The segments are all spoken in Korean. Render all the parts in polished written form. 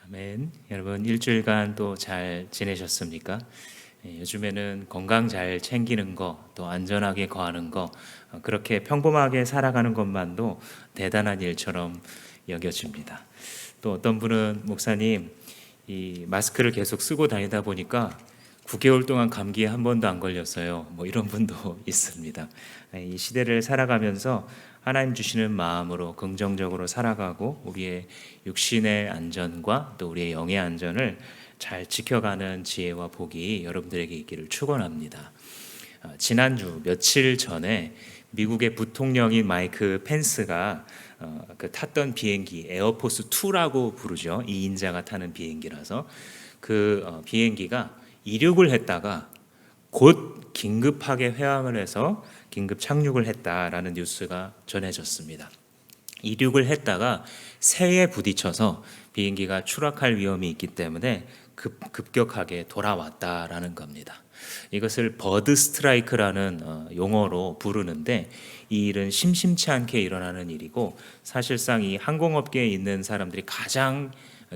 아멘. 여러분 일주일간 또 잘 지내셨습니까? 요즘에는 건강 잘 챙기는 거, 또 안전하게 거하는 거, 그렇게 평범하게 살아가는 것만도 대단한 일처럼 여겨집니다. 또 어떤 분은 목사님, 이 마스크를 계속 쓰고 다니다 보니까 9개월 동안 감기에 한 번도 안 걸렸어요. 뭐 이런 분도 있습니다. 이 시대를 살아가면서 하나님 주시는 마음으로 긍정적으로 살아가고 우리의 육신의 안전과 또 우리의 영의 안전을 잘 지켜가는 지혜와 복이 여러분들에게 있기를 축원합니다. 지난주 며칠 전에 미국의 부통령인 마이크 펜스가 그 탔던 비행기 에어포스 2라고 부르죠. 2인자가 타는 비행기라서 그 비행기가 이륙을 했다가 곧 긴급하게 회항을 해서 긴급 착륙을 했다라는 뉴스가 전해졌습니다. 이륙을 했다가 새에 부딪혀서 비행기가 추락할 위험이 있기 때문에 급격하게 돌아왔다라는 겁니다. 이것을 버드 스트라이크라는 용어로 부르는데 이 일은 심심치 않게 일어나는 일이고 사실상 이 항공업계에 있는 사람들이 가장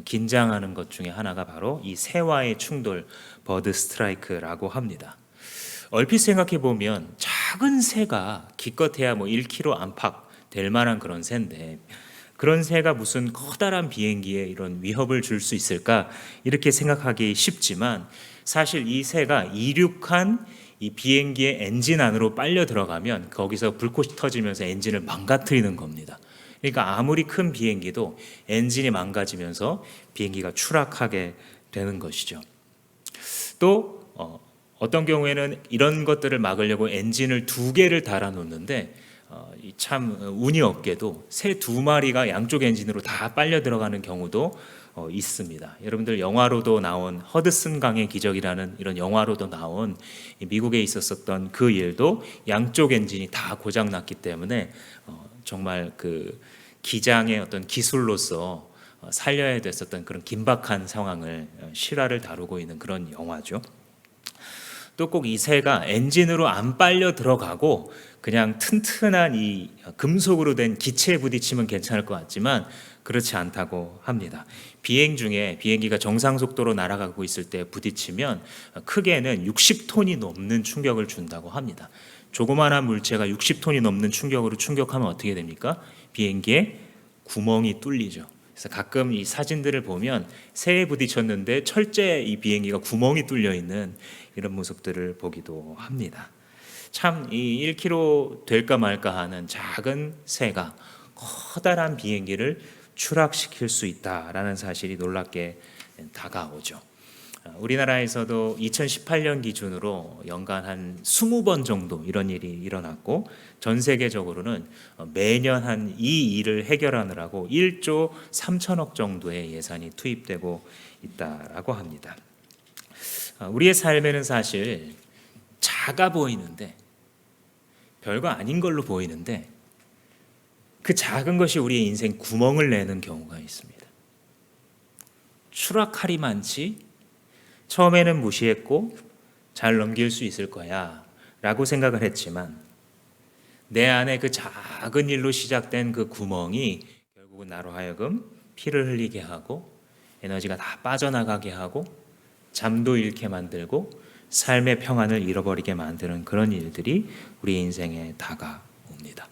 긴장하는 것 중에 하나가 바로 이 새와의 충돌, 버드 스트라이크라고 합니다. 얼핏 생각해 보면 작은 새가 기껏해야 뭐 1km 안팎 될 만한 그런 새인데 그런 새가 무슨 커다란 비행기에 이런 위협을 줄 수 있을까 이렇게 생각하기 쉽지만 사실 이 새가 이륙한 이 비행기의 엔진 안으로 빨려 들어가면 거기서 불꽃이 터지면서 엔진을 망가뜨리는 겁니다. 그러니까 아무리 큰 비행기도 엔진이 망가지면서 비행기가 추락하게 되는 것이죠. 또 어떤 경우에는 이런 것들을 막으려고 엔진을 2개를 달아 놓는데 참 운이 없게도 새 2마리가 양쪽 엔진으로 다 빨려 들어가는 경우도 있습니다. 여러분들 영화로도 나온 허드슨 강의 기적이라는 이런 영화로도 나온 미국에 있었던 그 일도 양쪽 엔진이 다 고장 났기 때문에 정말 그 기장의 어떤 기술로서 살려야 됐었던 그런 긴박한 상황을 실화를 다루고 있는 그런 영화죠. 또 꼭 이 새가 엔진으로 안 빨려 들어가고 그냥 튼튼한 이 금속으로 된 기체에 부딪히면 괜찮을 것 같지만 그렇지 않다고 합니다. 비행 중에 비행기가 정상 속도로 날아가고 있을 때 부딪히면 크게는 60톤이 넘는 충격을 준다고 합니다. 조그마한 물체가 60톤이 넘는 충격으로 충격하면 어떻게 됩니까? 비행기에 구멍이 뚫리죠. 그래서 가끔 이 사진들을 보면 새에 부딪혔는데 철제 이 비행기가 구멍이 뚫려 있는 이런 모습들을 보기도 합니다. 참 이 1km 될까 말까 하는 작은 새가 커다란 비행기를 추락시킬 수 있다라는 사실이 놀랍게 다가오죠. 우리나라에서도 2018년 기준으로 연간 한 20번 정도 이런 일이 일어났고 전 세계적으로는 매년 한 이 일을 해결하느라고 1조 3천억 정도의 예산이 투입되고 있다라고 합니다. 우리의 삶에는 사실 작아 보이는데 별거 아닌 걸로 보이는데 그 작은 것이 우리의 인생 구멍을 내는 경우가 있습니다. 추락하리만치 처음에는 무시했고 잘 넘길 수 있을 거야 라고 생각을 했지만 내 안에 그 작은 일로 시작된 그 구멍이 결국은 나로 하여금 피를 흘리게 하고 에너지가 다 빠져나가게 하고 잠도 잃게 만들고 삶의 평안을 잃어버리게 만드는 그런 일들이 우리 인생에 다가옵니다.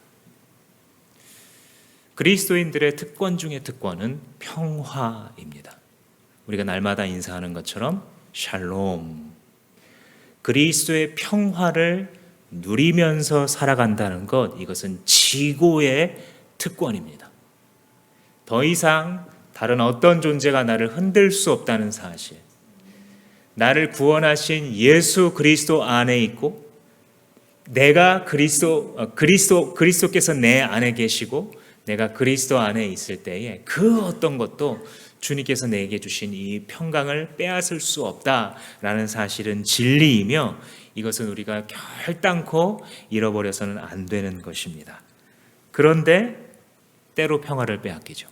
그리스도인들의 특권 중의 특권은 평화입니다. 우리가 날마다 인사하는 것처럼 샬롬, 그리스도의 평화를 누리면서 살아간다는 것, 이것은 지고의 특권입니다. 더 이상 다른 어떤 존재가 나를 흔들 수 없다는 사실, 나를 구원하신 예수 그리스도 안에 있고 내가 그리스도께서 내 안에 계시고 내가 그리스도 안에 있을 때에 그 어떤 것도 주님께서 내게 주신 이 평강을 빼앗을 수 없다라는 사실은 진리이며 이것은 우리가 결단코 잃어버려서는 안 되는 것입니다. 그런데 때로 평화를 빼앗기죠.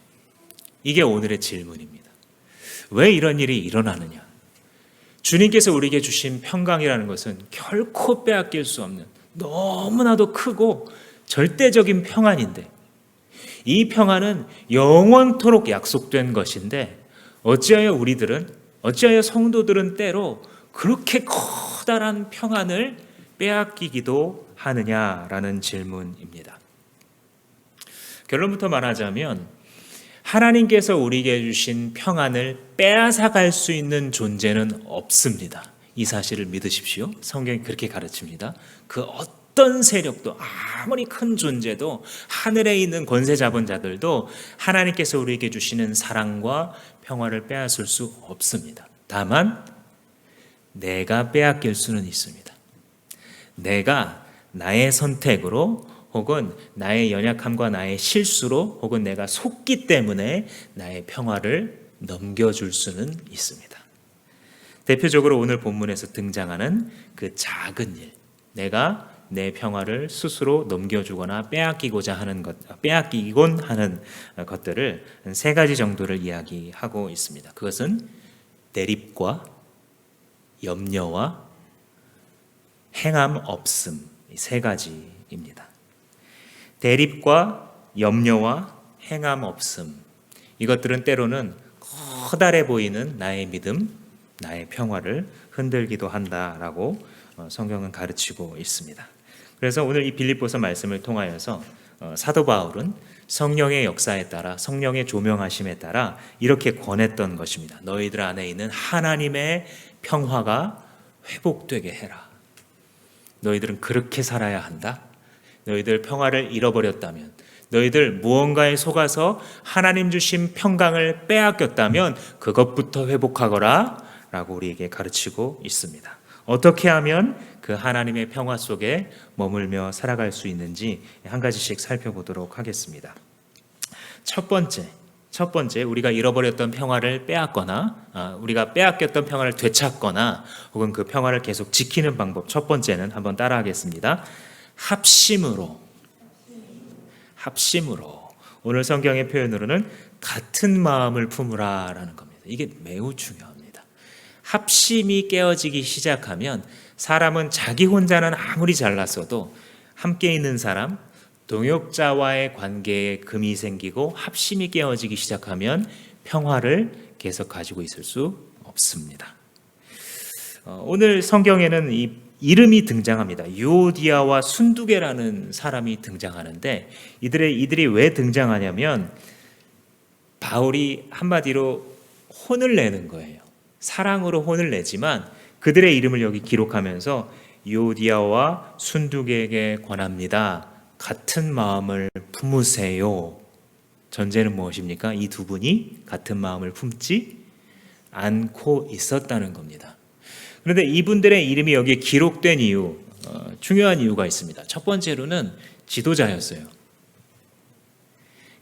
이게 오늘의 질문입니다. 왜 이런 일이 일어나느냐? 주님께서 우리에게 주신 평강이라는 것은 결코 빼앗길 수 없는 너무나도 크고 절대적인 평안인데, 이 평안은 영원토록 약속된 것인데 어찌하여 성도들은 때로 그렇게 커다란 평안을 빼앗기기도 하느냐라는 질문입니다. 결론부터 말하자면 하나님께서 우리에게 주신 평안을 빼앗아갈 수 있는 존재는 없습니다. 이 사실을 믿으십시오. 성경이 그렇게 가르칩니다. 그 어떤 세력도, 아무리 큰 존재도, 하늘에 있는 권세 잡은 자들도 하나님께서 우리에게 주시는 사랑과 평화를 빼앗을 수 없습니다. 다만 내가 빼앗길 수는 있습니다. 내가 나의 선택으로, 혹은 나의 연약함과 나의 실수로, 혹은 내가 속기 때문에 나의 평화를 넘겨줄 수는 있습니다. 대표적으로 오늘 본문에서 등장하는 그 작은 일, 내가 내 평화를 스스로 넘겨주거나 빼앗기곤 하는 것들을 세 가지 정도를 이야기하고 있습니다. 그것은 대립과 염려와 행함 없음, 이 세 가지입니다. 대립과 염려와 행함 없음, 이것들은 때로는 커다래 보이는 나의 믿음, 나의 평화를 흔들기도 한다라고 성경은 가르치고 있습니다. 그래서 오늘 이 빌립보서 말씀을 통하여서 사도 바울은 성령의 역사에 따라, 성령의 조명하심에 따라 이렇게 권했던 것입니다. 너희들 안에 있는 하나님의 평화가 회복되게 해라. 너희들은 그렇게 살아야 한다. 너희들 평화를 잃어버렸다면, 너희들 무언가에 속아서 하나님 주신 평강을 빼앗겼다면 그것부터 회복하거라 라고 우리에게 가르치고 있습니다. 어떻게 하면 그 하나님의 평화 속에 머물며 살아갈 수 있는지 한 가지씩 살펴보도록 하겠습니다. 첫 번째, 우리가 잃어버렸던 평화를 빼앗거나, 우리가 빼앗겼던 평화를 되찾거나, 혹은 그 평화를 계속 지키는 방법, 첫 번째는 한번 따라하겠습니다. 합심으로. 오늘 성경의 표현으로는 같은 마음을 품으라 라는 겁니다. 이게 매우 중요합니다. 합심이 깨어지기 시작하면 사람은 자기 혼자는 아무리 잘났어도 함께 있는 사람, 동역자와의 관계에 금이 생기고 합심이 깨어지기 시작하면 평화를 계속 가지고 있을 수 없습니다. 오늘 성경에는 이 이름이 등장합니다. 유오디아와 순두개라는 사람이 등장하는데, 이들이 왜 등장하냐면 바울이 한마디로 혼을 내는 거예요. 사랑으로 혼을 내지만 그들의 이름을 여기 기록하면서 유오디아와 순두개에게 권합니다. 같은 마음을 품으세요. 전제는 무엇입니까? 이 두 분이 같은 마음을 품지 않고 있었다는 겁니다. 그런데 이분들의 이름이 여기에 기록된 이유, 중요한 이유가 있습니다. 첫 번째로는 지도자였어요.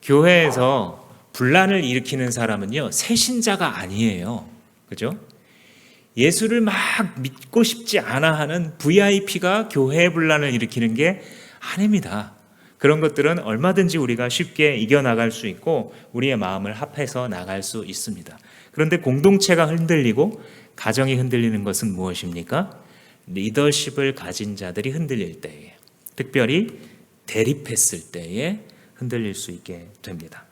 교회에서 분란을 일으키는 사람은요, 새신자가 아니에요. 그죠? 예수를 막 믿고 싶지 않아 하는 VIP가 교회의 분란을 일으키는 게 아닙니다. 그런 것들은 얼마든지 우리가 쉽게 이겨나갈 수 있고 우리의 마음을 합해서 나갈 수 있습니다. 그런데 공동체가 흔들리고 가정이 흔들리는 것은 무엇입니까? 리더십을 가진 자들이 흔들릴 때에, 특별히 대립했을 때에 흔들릴 수 있게 됩니다.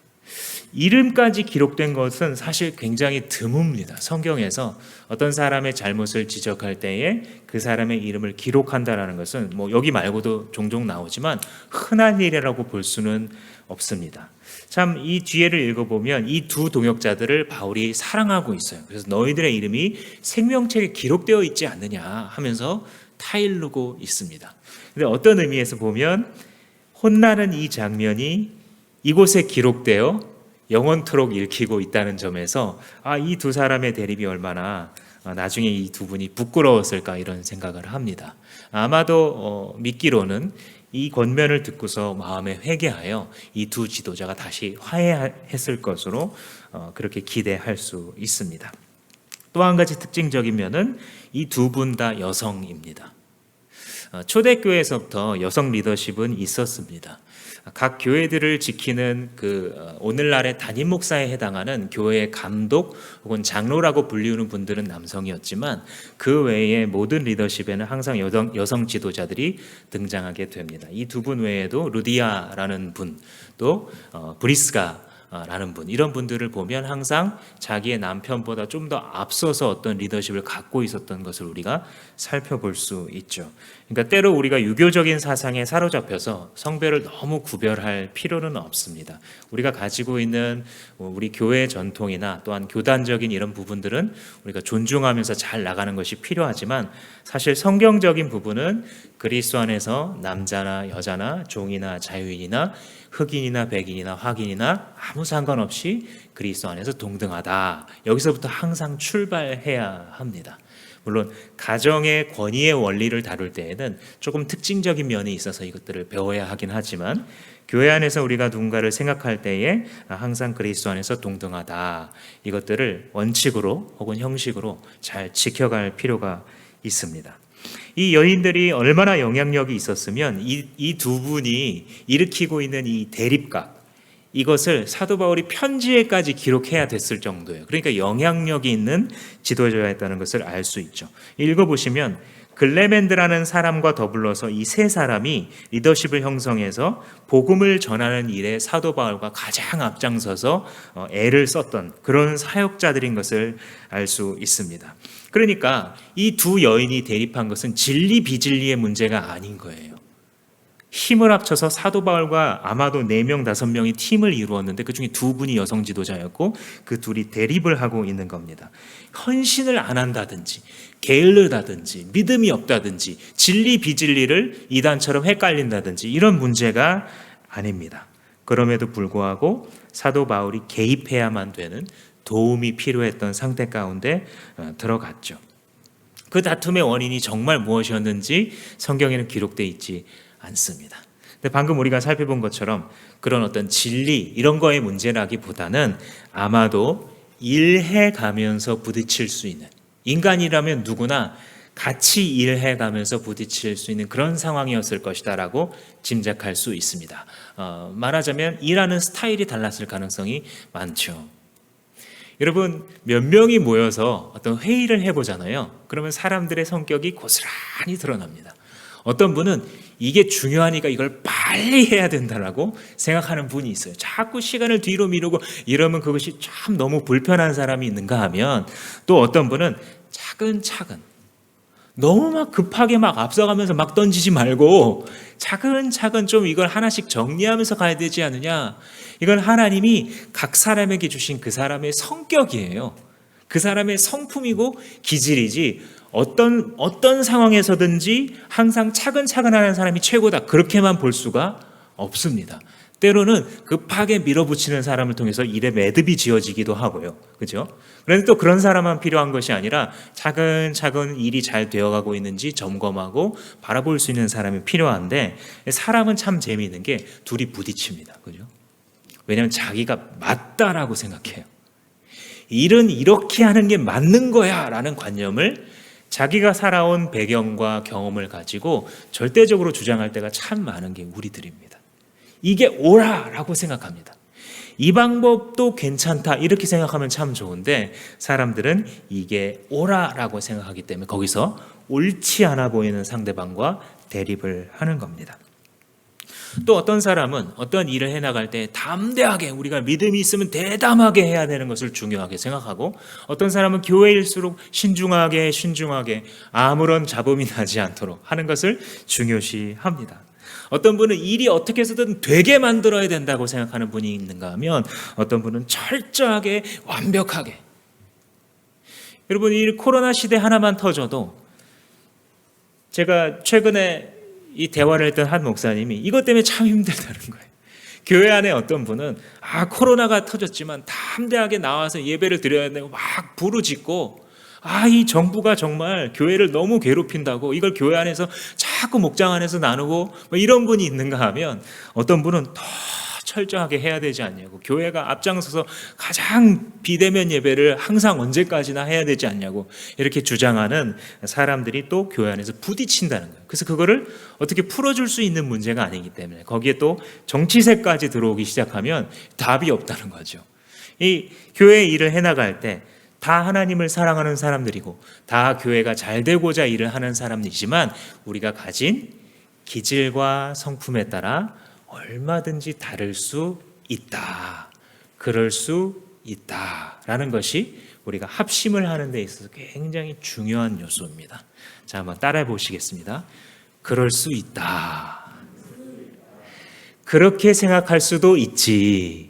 이름까지 기록된 것은 사실 굉장히 드뭅니다. 성경에서 어떤 사람의 잘못을 지적할 때에 그 사람의 이름을 기록한다는 것은 여기 말고도 종종 나오지만 흔한 일이라고 볼 수는 없습니다. 참 이 뒤에를 읽어보면 이 두 동역자들을 바울이 사랑하고 있어요. 그래서 너희들의 이름이 생명책에 기록되어 있지 않느냐 하면서 타일르고 있습니다. 근데 어떤 의미에서 보면 혼나는 이 장면이 이곳에 기록되어 영원토록 읽히고 있다는 점에서 이 두 사람의 대립이 얼마나 나중에 이 두 분이 부끄러웠을까 이런 생각을 합니다. 아마도 믿기로는 이 권면을 듣고서 마음에 회개하여 이 두 지도자가 다시 화해했을 것으로 그렇게 기대할 수 있습니다. 또 한 가지 특징적인 면은 이 두 분 다 여성입니다. 초대교회에서부터 여성 리더십은 있었습니다. 각 교회들을 지키는 오늘날의 담임 목사에 해당하는 교회의 감독 혹은 장로라고 불리우는 분들은 남성이었지만 그 외에 모든 리더십에는 항상 여성 지도자들이 등장하게 됩니다. 이 두 분 외에도 루디아라는 분, 또 브리스가 라는 분, 이런 분들을 보면 항상 자기의 남편보다 좀 더 앞서서 어떤 리더십을 갖고 있었던 것을 우리가 살펴볼 수 있죠. 그러니까 때로 우리가 유교적인 사상에 사로잡혀서 성별을 너무 구별할 필요는 없습니다. 우리가 가지고 있는 우리 교회 전통이나 또한 교단적인 이런 부분들은 우리가 존중하면서 잘 나가는 것이 필요하지만, 사실 성경적인 부분은 그리스도 안에서 남자나 여자나 종이나 자유인이나 흑인이나 백인이나 화인이나 아무 상관없이 그리스도 안에서 동등하다. 여기서부터 항상 출발해야 합니다. 물론 가정의 권위의 원리를 다룰 때에는 조금 특징적인 면이 있어서 이것들을 배워야 하긴 하지만, 교회 안에서 우리가 누군가를 생각할 때에 항상 그리스도 안에서 동등하다, 이것들을 원칙으로 혹은 형식으로 잘 지켜갈 필요가 있습니다. 이 여인들이 얼마나 영향력이 있었으면 이 두 분이 일으키고 있는 이 대립각, 이것을 사도 바울이 편지에까지 기록해야 됐을 정도예요. 그러니까 영향력이 있는 지도자였다는 것을 알 수 있죠. 읽어보시면 글레멘드라는 사람과 더불어서 이 세 사람이 리더십을 형성해서 복음을 전하는 일에 사도 바울과 가장 앞장서서 애를 썼던 그런 사역자들인 것을 알 수 있습니다. 그러니까 이 두 여인이 대립한 것은 진리 비진리의 문제가 아닌 거예요. 힘을 합쳐서 사도 바울과 아마도 4명, 5명이 팀을 이루었는데 그 중에 2분이 여성 지도자였고 그 둘이 대립을 하고 있는 겁니다. 헌신을 안 한다든지 게을르다든지 믿음이 없다든지 진리 비진리를 이단처럼 헷갈린다든지 이런 문제가 아닙니다. 그럼에도 불구하고 사도 바울이 개입해야만 되는, 도움이 필요했던 상태 가운데 들어갔죠. 그 다툼의 원인이 정말 무엇이었는지 성경에는 기록되어 있지 않습니다. 근데 방금 우리가 살펴본 것처럼 그런 어떤 진리 이런 거의 문제라기보다는 아마도 일해가면서 부딪힐 수 있는, 인간이라면 누구나 같이 일해가면서 부딪힐 수 있는 그런 상황이었을 것이다 라고 짐작할 수 있습니다. 말하자면 일하는 스타일이 달랐을 가능성이 많죠. 여러분, 몇 명이 모여서 어떤 회의를 해보잖아요. 그러면 사람들의 성격이 고스란히 드러납니다. 어떤 분은 이게 중요하니까 이걸 빨리 해야 된다라고 생각하는 분이 있어요. 자꾸 시간을 뒤로 미루고 이러면 그것이 참 너무 불편한 사람이 있는가 하면, 또 어떤 분은 차근차근, 너무 막 급하게 막 앞서가면서 막 던지지 말고 차근차근 좀 이걸 하나씩 정리하면서 가야 되지 않느냐. 이건 하나님이 각 사람에게 주신 그 사람의 성격이에요. 그 사람의 성품이고 기질이지, 어떤 상황에서든지 항상 차근차근 하는 사람이 최고다, 그렇게만 볼 수가 없습니다. 때로는 급하게 밀어붙이는 사람을 통해서 일에 매듭이 지어지기도 하고요. 그죠? 그런데 또 그런 사람만 필요한 것이 아니라 차근차근 일이 잘 되어가고 있는지 점검하고 바라볼 수 있는 사람이 필요한데, 사람은 참 재미있는 게 둘이 부딪힙니다. 그죠? 왜냐하면 자기가 맞다라고 생각해요. 일은 이렇게 하는 게 맞는 거야 라는 관념을 자기가 살아온 배경과 경험을 가지고 절대적으로 주장할 때가 참 많은 게 우리들입니다. 이게 옳아라고 생각합니다. 이 방법도 괜찮다 이렇게 생각하면 참 좋은데, 사람들은 이게 옳아라고 생각하기 때문에 거기서 옳지 않아 보이는 상대방과 대립을 하는 겁니다. 또 어떤 사람은 어떤 일을 해나갈 때 담대하게, 우리가 믿음이 있으면 대담하게 해야 되는 것을 중요하게 생각하고, 어떤 사람은 교회일수록 신중하게 아무런 잡음이 나지 않도록 하는 것을 중요시합니다. 어떤 분은 일이 어떻게 해서든 되게 만들어야 된다고 생각하는 분이 있는가 하면, 어떤 분은 철저하게 완벽하게. 여러분, 이 코로나 시대 하나만 터져도, 제가 최근에 이 대화를 했던 한 목사님이 이것 때문에 참 힘들다는 거예요. 교회 안에 어떤 분은 코로나가 터졌지만 담대하게 나와서 예배를 드려야 되고 막 부르짖고, 이 정부가 정말 교회를 너무 괴롭힌다고 이걸 교회 안에서 자꾸 목장 안에서 나누고 이런 분이 있는가 하면, 어떤 분은 더 철저하게 해야 되지 않냐고, 교회가 앞장서서 가장 비대면 예배를 항상 언제까지나 해야 되지 않냐고 이렇게 주장하는 사람들이 또 교회 안에서 부딪힌다는 거예요. 그래서 그거를 어떻게 풀어줄 수 있는 문제가 아니기 때문에 거기에 또 정치색까지 들어오기 시작하면 답이 없다는 거죠. 이 교회 일을 해나갈 때 다 하나님을 사랑하는 사람들이고 다 교회가 잘 되고자 일을 하는 사람이지만 우리가 가진 기질과 성품에 따라 얼마든지 다를 수 있다. 그럴 수 있다라는 것이 우리가 합심을 하는 데 있어서 굉장히 중요한 요소입니다. 자, 한번 따라해 보시겠습니다. 그럴 수 있다. 그렇게 생각할 수도 있지.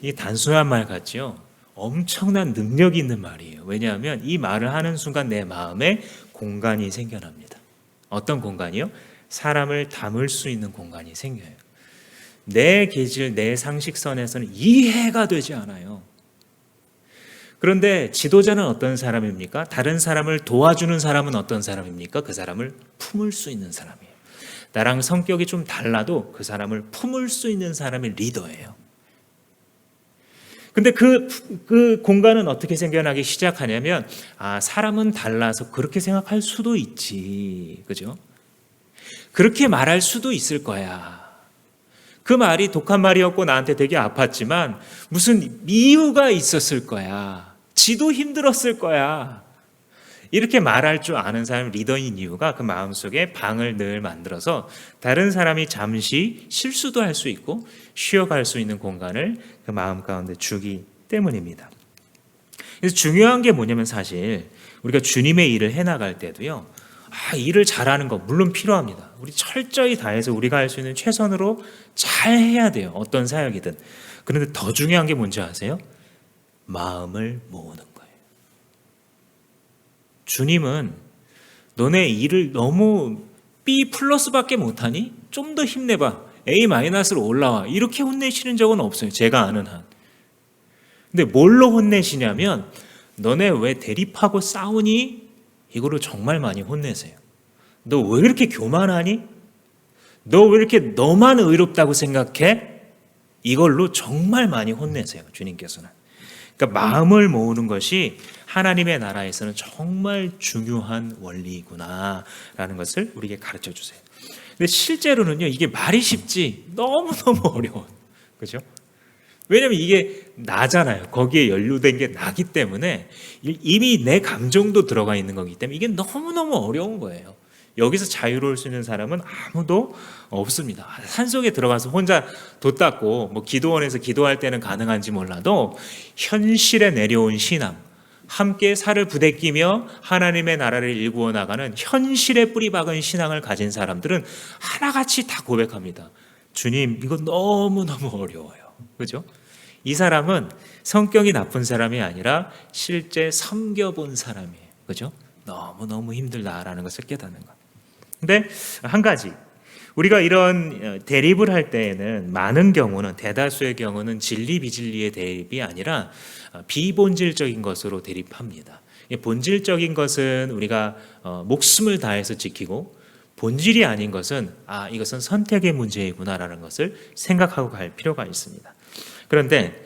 이 단순한 말 같죠? 엄청난 능력이 있는 말이에요. 왜냐하면 이 말을 하는 순간 내 마음에 공간이 생겨납니다. 어떤 공간이요? 사람을 담을 수 있는 공간이 생겨요. 내 기질, 내 상식선에서는 이해가 되지 않아요. 그런데 지도자는 어떤 사람입니까? 다른 사람을 도와주는 사람은 어떤 사람입니까? 그 사람을 품을 수 있는 사람이에요. 나랑 성격이 좀 달라도 그 사람을 품을 수 있는 사람이 리더예요. 근데 그 공간은 어떻게 생겨나기 시작하냐면, 사람은 달라서 그렇게 생각할 수도 있지. 그죠? 그렇게 말할 수도 있을 거야. 그 말이 독한 말이었고 나한테 되게 아팠지만 무슨 이유가 있었을 거야. 지도 힘들었을 거야. 이렇게 말할 줄 아는 사람이 리더인 이유가 그 마음속에 방을 늘 만들어서 다른 사람이 잠시 실수도 할 수 있고 쉬어갈 수 있는 공간을 그 마음 가운데 주기 때문입니다. 그래서 중요한 게 뭐냐면 사실 우리가 주님의 일을 해나갈 때도요. 일을 잘하는 거 물론 필요합니다. 우리 철저히 다해서 우리가 할 수 있는 최선으로 잘 해야 돼요. 어떤 사역이든. 그런데 더 중요한 게 뭔지 아세요? 마음을 모으는 거예요. 주님은 너네 일을 너무 B 플러스밖에 못하니? 좀 더 힘내봐. A 마이너스로 올라와. 이렇게 혼내시는 적은 없어요. 제가 아는 한. 근데 뭘로 혼내시냐면 너네 왜 대립하고 싸우니? 이거로 정말 많이 혼내세요. 너 왜 이렇게 교만하니? 너 왜 이렇게 너만 의롭다고 생각해? 이걸로 정말 많이 혼내세요. 주님께서는. 그러니까 마음을 모으는 것이 하나님의 나라에서는 정말 중요한 원리구나라는 것을 우리에게 가르쳐 주세요. 근데 실제로는요, 이게 말이 쉽지 너무너무 어려워요. 그죠? 왜냐하면 이게 나잖아요. 거기에 연루된 게 나기 때문에 이미 내 감정도 들어가 있는 거기 때문에 이게 너무너무 어려운 거예요. 여기서 자유로울 수 있는 사람은 아무도 없습니다. 산속에 들어가서 혼자 돛 닦고 뭐 기도원에서 기도할 때는 가능한지 몰라도 현실에 내려온 신앙, 함께 살을 부대끼며 하나님의 나라를 일구어 나가는 현실에 뿌리 박은 신앙을 가진 사람들은 하나같이 다 고백합니다. 주님, 이거 너무너무 어려워요. 그죠? 이 사람은 성격이 나쁜 사람이 아니라 실제 섬겨본 사람이에요. 그죠? 너무너무 힘들다라는 것을 깨닫는 것. 근데 한 가지, 우리가 이런 대립을 할 때에는 많은 경우는, 대다수의 경우는 진리 비진리의 대립이 아니라 비본질적인 것으로 대립합니다. 본질적인 것은 우리가 목숨을 다해서 지키고, 본질이 아닌 것은 이것은 선택의 문제이구나라는 것을 생각하고 갈 필요가 있습니다. 그런데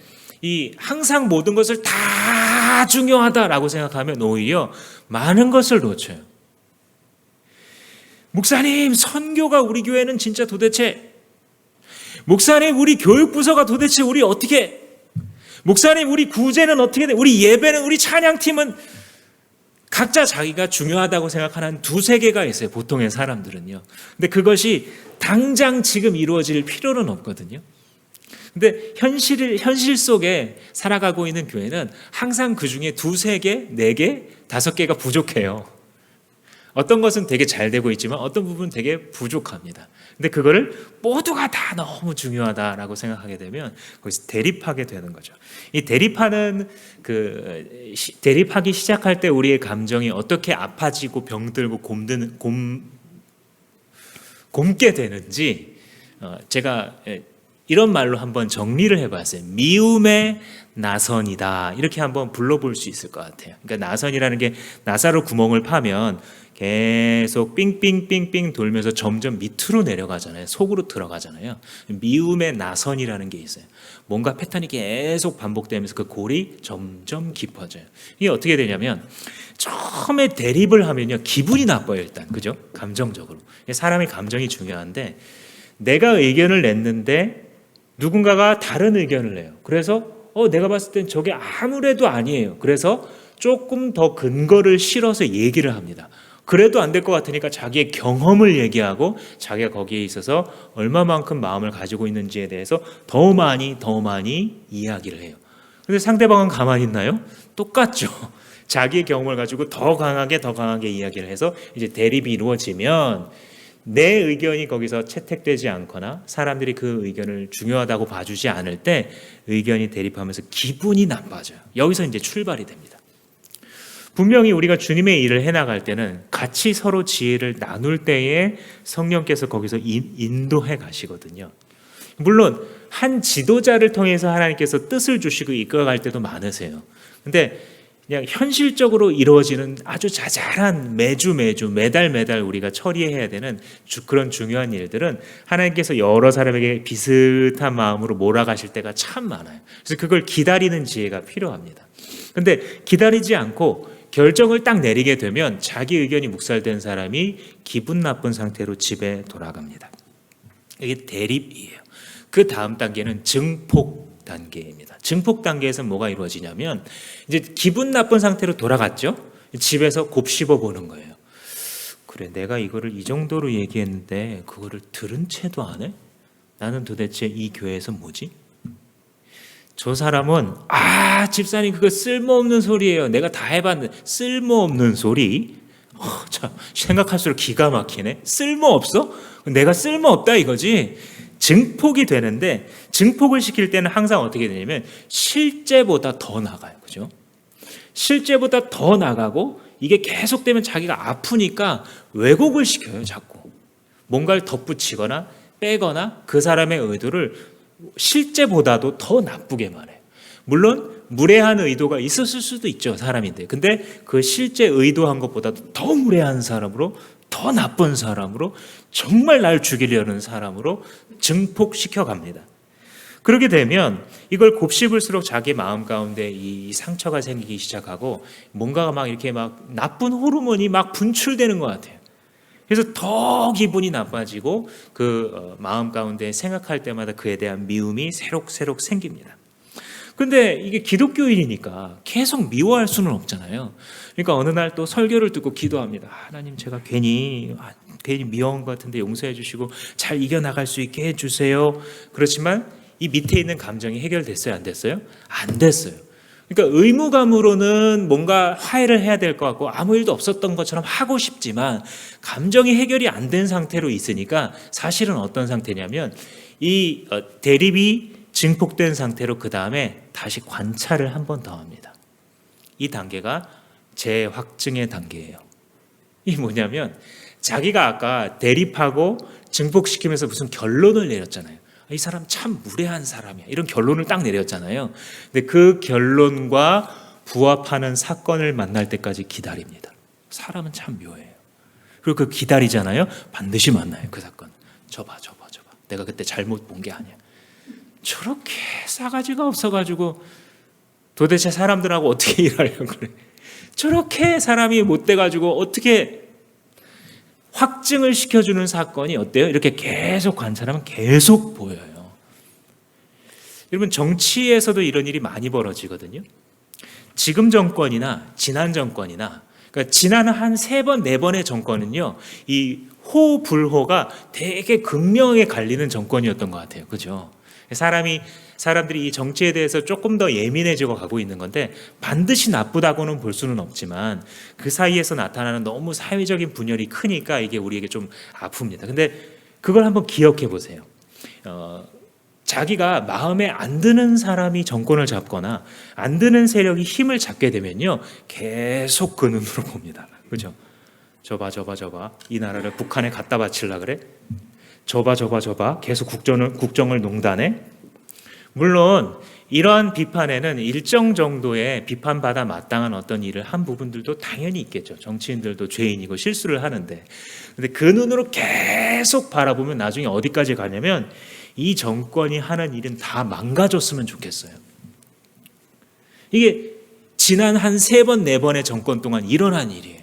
항상 모든 것을 다 중요하다라고 생각하면 오히려 많은 것을 놓쳐요. 목사님, 선교가 우리 교회는 진짜 도대체, 목사님, 우리 교육부서가 도대체 우리 어떻게, 목사님, 우리 구제는 어떻게 돼, 우리 예배는, 우리 찬양팀은, 각자 자기가 중요하다고 생각하는 두세 개가 있어요. 보통의 사람들은요. 근데 그것이 당장 지금 이루어질 필요는 없거든요. 근데 현실 속에 살아가고 있는 교회는 항상 그 중에 두세 개, 네 개, 다섯 개가 부족해요. 어떤 것은 되게 잘 되고 있지만 어떤 부분은 되게 부족합니다. 근데 그거를 모두가 다 너무 중요하다라고 생각하게 되면 거기서 대립하게 되는 거죠. 이 대립하기 시작할 때 우리의 감정이 어떻게 아파지고 병들고 곪게 되는지 제가 이런 말로 한번 정리를 해봤어요. 미움의 나선이다. 이렇게 한번 불러볼 수 있을 것 같아요. 그러니까 나선이라는 게 나사로 구멍을 파면 계속 삥삥삥삥 돌면서 점점 밑으로 내려가잖아요. 속으로 들어가잖아요. 미움의 나선이라는 게 있어요. 뭔가 패턴이 계속 반복되면서 그 골이 점점 깊어져요. 이게 어떻게 되냐면 처음에 대립을 하면요 기분이 나빠요. 일단 그죠? 감정적으로 사람의 감정이 중요한데 내가 의견을 냈는데 누군가가 다른 의견을 내요. 그래서 내가 봤을 땐 저게 아무래도 아니에요. 그래서 조금 더 근거를 실어서 얘기를 합니다. 그래도 안 될 것 같으니까 자기의 경험을 얘기하고 자기가 거기에 있어서 얼마만큼 마음을 가지고 있는지에 대해서 더 많이 이야기를 해요. 근데 상대방은 가만히 있나요? 똑같죠. 자기의 경험을 가지고 더 강하게 이야기를 해서 이제 대립이 이루어지면 내 의견이 거기서 채택되지 않거나 사람들이 그 의견을 중요하다고 봐주지 않을 때 의견이 대립하면서 기분이 나빠져요. 여기서 이제 출발이 됩니다. 분명히 우리가 주님의 일을 해나갈 때는 같이 서로 지혜를 나눌 때에 성령께서 거기서 인도해 가시거든요. 물론 한 지도자를 통해서 하나님께서 뜻을 주시고 이끌어갈 때도 많으세요. 근데 그냥 현실적으로 이루어지는 아주 자잘한 매주 매달 우리가 처리해야 되는 그런 중요한 일들은 하나님께서 여러 사람에게 비슷한 마음으로 몰아가실 때가 참 많아요. 그래서 그걸 기다리는 지혜가 필요합니다. 근데 기다리지 않고 결정을 딱 내리게 되면 자기 의견이 묵살된 사람이 기분 나쁜 상태로 집에 돌아갑니다. 이게 대립이에요. 그 다음 단계는 증폭 단계입니다. 증폭 단계에서 뭐가 이루어지냐면 이제 기분 나쁜 상태로 돌아갔죠. 집에서 곱씹어 보는 거예요. 그래, 내가 이거를 이 정도로 얘기했는데 그거를 들은 채도 안 해? 나는 도대체 이 교회에서 뭐지? 저 사람은 집사님 그거 쓸모없는 소리예요. 내가 다 해봤는데 쓸모없는 소리? 참 생각할수록 기가 막히네. 쓸모없어? 내가 쓸모없다 이거지. 증폭이 되는데 증폭을 시킬 때는 항상 어떻게 되냐면 실제보다 더 나가요. 그죠? 실제보다 더 나가고 이게 계속되면 자기가 아프니까 왜곡을 시켜요. 자꾸 뭔가를 덧붙이거나 빼거나 그 사람의 의도를 실제보다도 더 나쁘게 말해요. 물론 무례한 의도가 있었을 수도 있죠. 사람인데. 근데 그 실제 의도한 것보다도 더 무례한 사람으로, 더 나쁜 사람으로, 정말 날 죽이려는 사람으로 증폭시켜 갑니다. 그렇게 되면 이걸 곱씹을수록 자기 마음 가운데 이 상처가 생기기 시작하고 뭔가가 막 이렇게 막 나쁜 호르몬이 막 분출되는 것 같아요. 그래서 더 기분이 나빠지고 그 마음 가운데 생각할 때마다 그에 대한 미움이 새록새록 생깁니다. 근데 이게 기독교인이니까 계속 미워할 수는 없잖아요. 그러니까 어느 날 또 설교를 듣고 기도합니다. 하나님 제가 괜히 미워한 것 같은데 용서해 주시고 잘 이겨나갈 수 있게 해주세요. 그렇지만 이 밑에 있는 감정이 해결됐어요? 안 됐어요? 안 됐어요. 그러니까 의무감으로는 뭔가 화해를 해야 될 것 같고 아무 일도 없었던 것처럼 하고 싶지만 감정이 해결이 안 된 상태로 있으니까 사실은 어떤 상태냐면 이 대립이 증폭된 상태로 그 다음에 다시 관찰을 한 번 더 합니다. 이 단계가 재확증의 단계예요. 이 뭐냐면 자기가 아까 대립하고 증폭시키면서 무슨 결론을 내렸잖아요. 이 사람 참 무례한 사람이야. 이런 결론을 딱 내렸잖아요. 근데 그 결론과 부합하는 사건을 만날 때까지 기다립니다. 사람은 참 묘해요. 그리고 그 기다리잖아요. 반드시 만나요. 그 사건. 저 봐. 내가 그때 잘못 본 게 아니야. 저렇게 싸가지가 없어가지고 도대체 사람들하고 어떻게 일하려고 그래. 저렇게 사람이 못돼가지고 어떻게 확증을 시켜주는 사건이 어때요? 이렇게 계속 관찰하면 계속 보여요. 여러분 정치에서도 이런 일이 많이 벌어지거든요. 지금 정권이나 지난 정권이나 그러니까 지난 한 3번, 4번의 정권은요. 이 호불호가 되게 극명하게 갈리는 정권이었던 것 같아요. 그죠? 사람들이 이 정치에 대해서 조금 더 예민해지고 가고 있는 건데 반드시 나쁘다고는 볼 수는 없지만 그 사이에서 나타나는 너무 사회적인 분열이 크니까 이게 우리에게 좀 아픕니다. 근데 그걸 한번 기억해 보세요. 자기가 마음에 안 드는 사람이 정권을 잡거나 안 드는 세력이 힘을 잡게 되면요 계속 그 눈으로 봅니다. 그죠? 저봐 이 나라를 북한에 갖다 바치려 그래? 저봐 계속 국정을 농단해. 물론 이러한 비판에는 일정 정도의 비판받아 마땅한 어떤 일을 한 부분들도 당연히 있겠죠. 정치인들도 죄인이고 실수를 하는데, 근데 그 눈으로 계속 바라보면 나중에 어디까지 가냐면 이 정권이 하는 일은 다 망가졌으면 좋겠어요. 이게 지난 한 3번, 4번의 정권 동안 일어난 일이에요.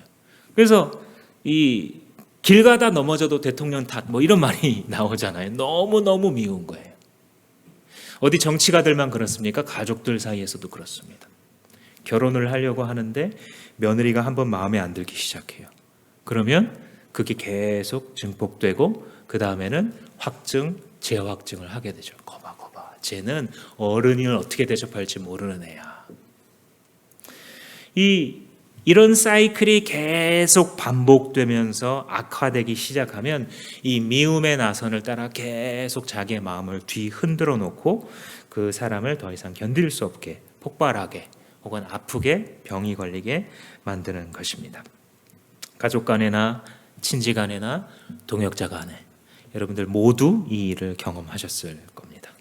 그래서 이 길 가다 넘어져도 대통령 탓 뭐 이런 말이 나오잖아요. 너무너무 미운 거예요. 어디 정치가들만 그렇습니까? 가족들 사이에서도 그렇습니다. 결혼을 하려고 하는데 며느리가 한번 마음에 안 들기 시작해요. 그러면 그게 계속 증폭되고 그 다음에는 확증, 재확증을 하게 되죠. 거봐. 쟤는 어른을 어떻게 대접할지 모르는 애야. 이런 사이클이 계속 반복되면서 악화되기 시작하면 이 미움의 나선을 따라 계속 자기의 마음을 뒤 흔들어 놓고 그 사람을 더 이상 견딜 수 없게 폭발하게 혹은 아프게 병이 걸리게 만드는 것입니다. 가족 간에나 친지 간에나 동역자 간에 여러분들 모두 이 일을 경험하셨을 겁니다.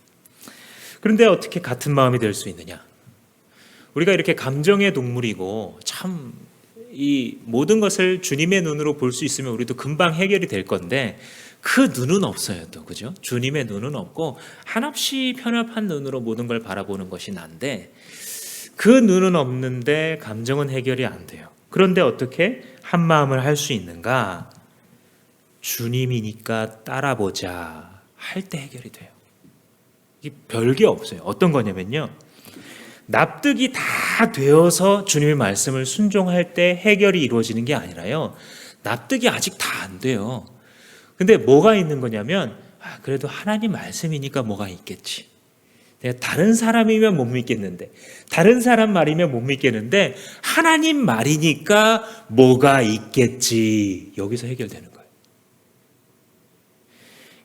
그런데 어떻게 같은 마음이 될 수 있느냐? 우리가 이렇게 감정의 동물이고 참 이 모든 것을 주님의 눈으로 볼 수 있으면 우리도 금방 해결이 될 건데 그 눈은 없어요 또, 그죠? 주님의 눈은 없고 한없이 편협한 눈으로 모든 걸 바라보는 것이 난데 그 눈은 없는데 감정은 해결이 안 돼요. 그런데 어떻게 한 마음을 할 수 있는가? 주님이니까 따라보자 할 때 해결이 돼요. 이게 별게 없어요. 어떤 거냐면요, 납득이 다 되어서 주님의 말씀을 순종할 때 해결이 이루어지는 게 아니라요, 납득이 아직 다 안 돼요. 근데 뭐가 있는 거냐면 그래도 하나님 말씀이니까 뭐가 있겠지. 내가 다른 사람이면 못 믿겠는데, 다른 사람 말이면 못 믿겠는데 하나님 말이니까 뭐가 있겠지. 여기서 해결되는 거예요.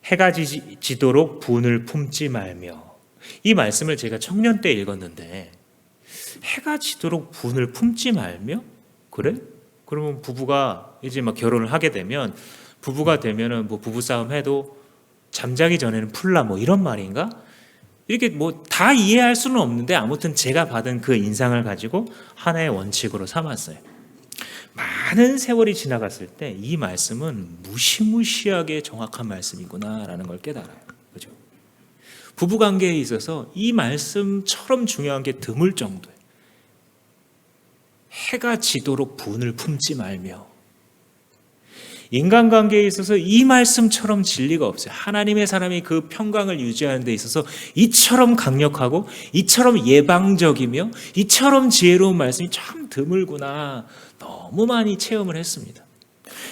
해가 지도록 분을 품지 말며, 이 말씀을 제가 청년 때 읽었는데 해가 지도록 분을 품지 말며? 그래? 그러면 부부가 이제 막 결혼을 하게 되면 부부가 되면은 뭐 부부싸움 해도 잠자기 전에는 풀라 뭐 이런 말인가? 이렇게 뭐 다 이해할 수는 없는데 아무튼 제가 받은 그 인상을 가지고 하나의 원칙으로 삼았어요. 많은 세월이 지나갔을 때 이 말씀은 무시무시하게 정확한 말씀이구나라는 걸 깨달아요. 그죠? 부부관계에 있어서 이 말씀처럼 중요한 게 드물 정도예요. 해가 지도록 분을 품지 말며. 인간관계에 있어서 이 말씀처럼 진리가 없어요. 하나님의 사람이 그 평강을 유지하는 데 있어서 이처럼 강력하고 이처럼 예방적이며 이처럼 지혜로운 말씀이 참 드물구나, 너무 많이 체험을 했습니다.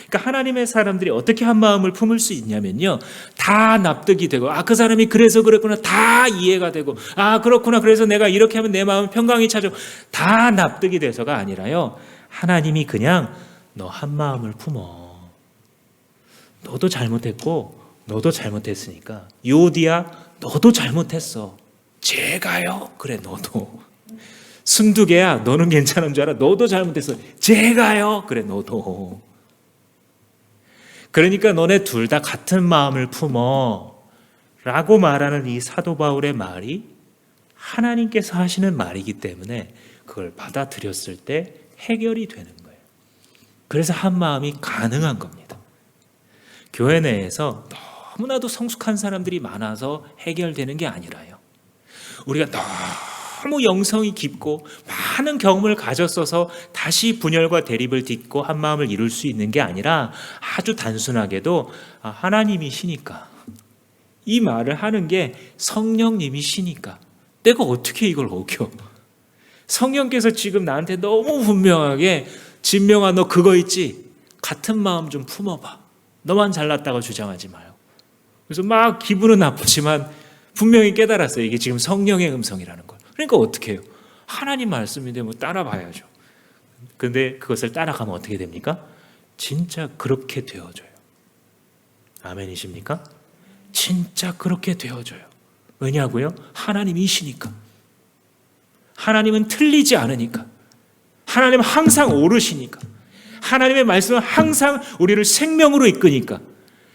그러니까 하나님의 사람들이 어떻게 한 마음을 품을 수 있냐면요, 다 납득이 되고 그 사람이 그래서 그랬구나 다 이해가 되고 그렇구나 그래서 내가 이렇게 하면 내 마음은 평강이 찾아오고 다 납득이 돼서가 아니라요, 하나님이 그냥 너 한 마음을 품어. 너도 잘못했고 너도 잘못했으니까 요디야 너도 잘못했어. 제가요? 그래 너도. 순두개야 너는 괜찮은 줄 알아? 너도 잘못했어. 제가요? 그래 너도. 그러니까 너네 둘 다 같은 마음을 품어 라고 말하는 이 사도 바울의 말이 하나님께서 하시는 말이기 때문에 그걸 받아들였을 때 해결이 되는 거예요. 그래서 한 마음이 가능한 겁니다. 교회 내에서 너무나도 성숙한 사람들이 많아서 해결되는 게 아니라요, 우리가 너무 영성이 깊고 많은 경험을 가졌어서 다시 분열과 대립을 딛고 한 마음을 이룰 수 있는 게 아니라 아주 단순하게도 하나님이시니까, 이 말을 하는 게 성령님이시니까 내가 어떻게 이걸 어겨. 성령께서 지금 나한테 너무 분명하게 진명아 너 그거 있지? 같은 마음 좀 품어봐. 너만 잘났다고 주장하지 마요. 그래서 막 기분은 나쁘지만 분명히 깨달았어요. 이게 지금 성령의 음성이라는 걸. 그러니까 어떻게 해요? 하나님 말씀인데 뭐 따라봐야죠. 근데 그것을 따라가면 어떻게 됩니까? 진짜 그렇게 되어져요. 아멘이십니까? 진짜 그렇게 되어져요. 왜냐고요? 하나님이시니까. 하나님은 틀리지 않으니까. 하나님은 항상 옳으시니까. 하나님의 말씀은 항상 우리를 생명으로 이끄니까.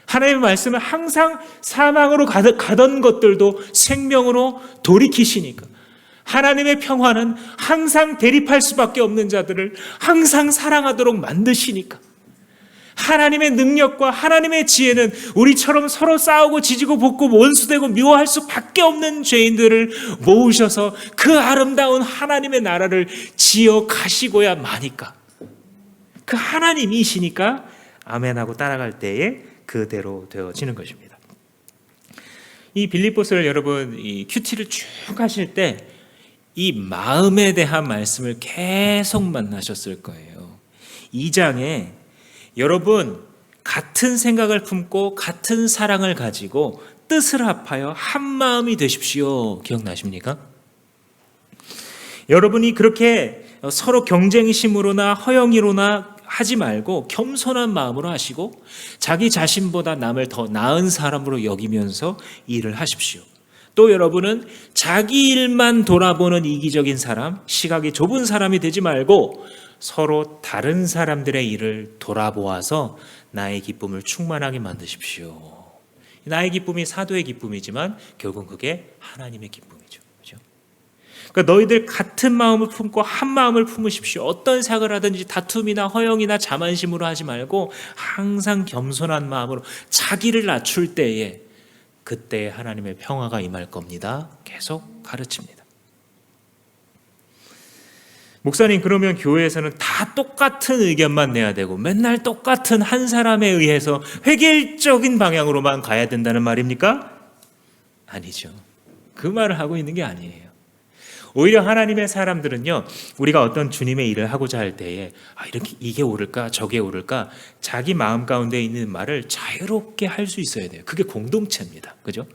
하나님의 말씀은 항상 사망으로 가던 것들도 생명으로 돌이키시니까. 하나님의 평화는 항상 대립할 수밖에 없는 자들을 항상 사랑하도록 만드시니까. 하나님의 능력과 하나님의 지혜는 우리처럼 서로 싸우고 지지고 볶고 원수되고 미워할 수밖에 없는 죄인들을 모으셔서 그 아름다운 하나님의 나라를 지어 가시고야 마니까. 그 하나님이시니까 아멘하고 따라갈 때에 그대로 되어지는 것입니다. 이 빌립보서를 여러분 이 큐티를 쭉 하실 때 이 마음에 대한 말씀을 계속 만나셨을 거예요. 2장에 여러분 같은 생각을 품고 같은 사랑을 가지고 뜻을 합하여 한 마음이 되십시오. 기억나십니까? 여러분이 그렇게 서로 경쟁심으로나 허영이로나 하지 말고 겸손한 마음으로 하시고 자기 자신보다 남을 더 나은 사람으로 여기면서 일을 하십시오. 또 여러분은 자기 일만 돌아보는 이기적인 사람, 시각이 좁은 사람이 되지 말고 서로 다른 사람들의 일을 돌아보아서 나의 기쁨을 충만하게 만드십시오. 나의 기쁨이 사도의 기쁨이지만 결국은 그게 하나님의 기쁨이죠. 그렇죠? 그러니까 너희들 같은 마음을 품고 한 마음을 품으십시오. 어떤 생각을 하든지 다툼이나 허영이나 자만심으로 하지 말고 항상 겸손한 마음으로 자기를 낮출 때에 그때 하나님의 평화가 임할 겁니다. 계속 가르칩니다. 목사님, 그러면 교회에서는 다 똑같은 의견만 내야 되고 맨날 똑같은 한 사람에 의해서 획일적인 방향으로만 가야 된다는 말입니까? 아니죠. 그 말을 하고 있는 게 아니에요. 오히려 하나님의 사람들은요, 우리가 어떤 주님의 일을 하고자 할 때에 이렇게 이게 옳을까 저게 옳을까 자기 마음 가운데 있는 말을 자유롭게 할 수 있어야 돼요. 그게 공동체입니다. 그죠?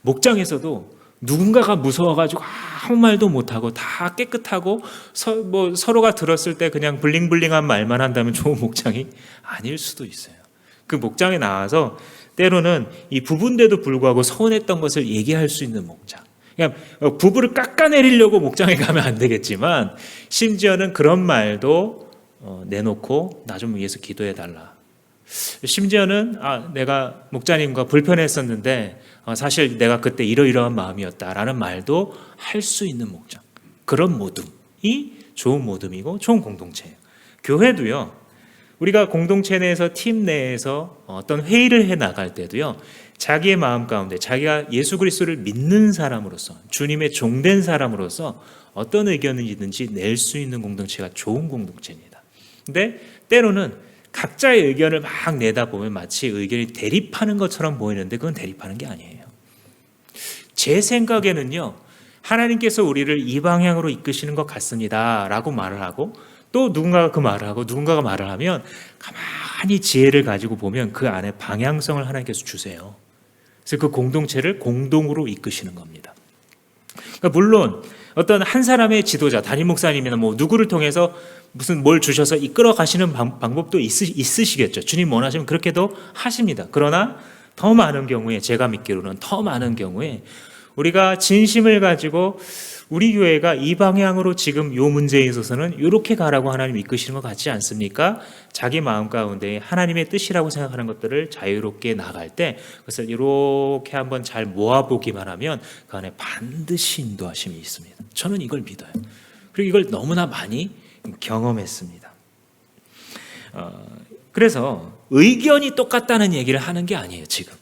목장에서도 누군가가 무서워가지고 아무 말도 못하고 다 깨끗하고 서로가 들었을 때 그냥 블링블링한 말만 한다면 좋은 목장이 아닐 수도 있어요. 그 목장에 나와서 때로는 이 부부인데도 불구하고 서운했던 것을 얘기할 수 있는 목장. 그러니까 부부를 깎아내리려고 목장에 가면 안 되겠지만 심지어는 그런 말도 내놓고 나 좀 위해서 기도해달라. 심지어는 내가 목자님과 불편했었는데 사실 내가 그때 이러이러한 마음이었다라는 말도 할 수 있는 목장. 그런 모둠이 좋은 모둠이고 좋은 공동체예요. 교회도요. 우리가 공동체 내에서 팀 내에서 어떤 회의를 해 나갈 때도요. 자기의 마음 가운데 자기가 예수 그리스도를 믿는 사람으로서 주님의 종된 사람으로서 어떤 의견이든지 낼 수 있는 공동체가 좋은 공동체입니다. 근데 때로는 각자의 의견을 막 내다 보면 마치 의견이 대립하는 것처럼 보이는데 그건 대립하는 게 아니에요. 제 생각에는요. 하나님께서 우리를 이 방향으로 이끄시는 것 같습니다 라고 말을 하고 또 누군가가 그 말을 하고 누군가가 말을 하면 가만히 지혜를 가지고 보면 그 안에 방향성을 하나님께서 주세요. 그래서 그 공동체를 공동으로 이끄시는 겁니다. 그러니까 물론 어떤 한 사람의 지도자, 담임 목사님이나 누구를 통해서 무슨 뭘 주셔서 이끌어 가시는 방법도 있으시겠죠. 주님 원하시면 그렇게도 하십니다. 그러나 더 많은 경우에 제가 믿기로는 더 많은 경우에 우리가 진심을 가지고 우리 교회가 이 방향으로 지금 이 문제에 있어서는 이렇게 가라고 하나님 이끄시는 것 같지 않습니까? 자기 마음 가운데 하나님의 뜻이라고 생각하는 것들을 자유롭게 나갈 때 그것을 이렇게 한번 잘 모아보기만 하면 그 안에 반드시 인도하심이 있습니다. 저는 이걸 믿어요. 그리고 이걸 너무나 많이 경험했습니다. 그래서 의견이 똑같다는 얘기를 하는 게 아니에요. 지금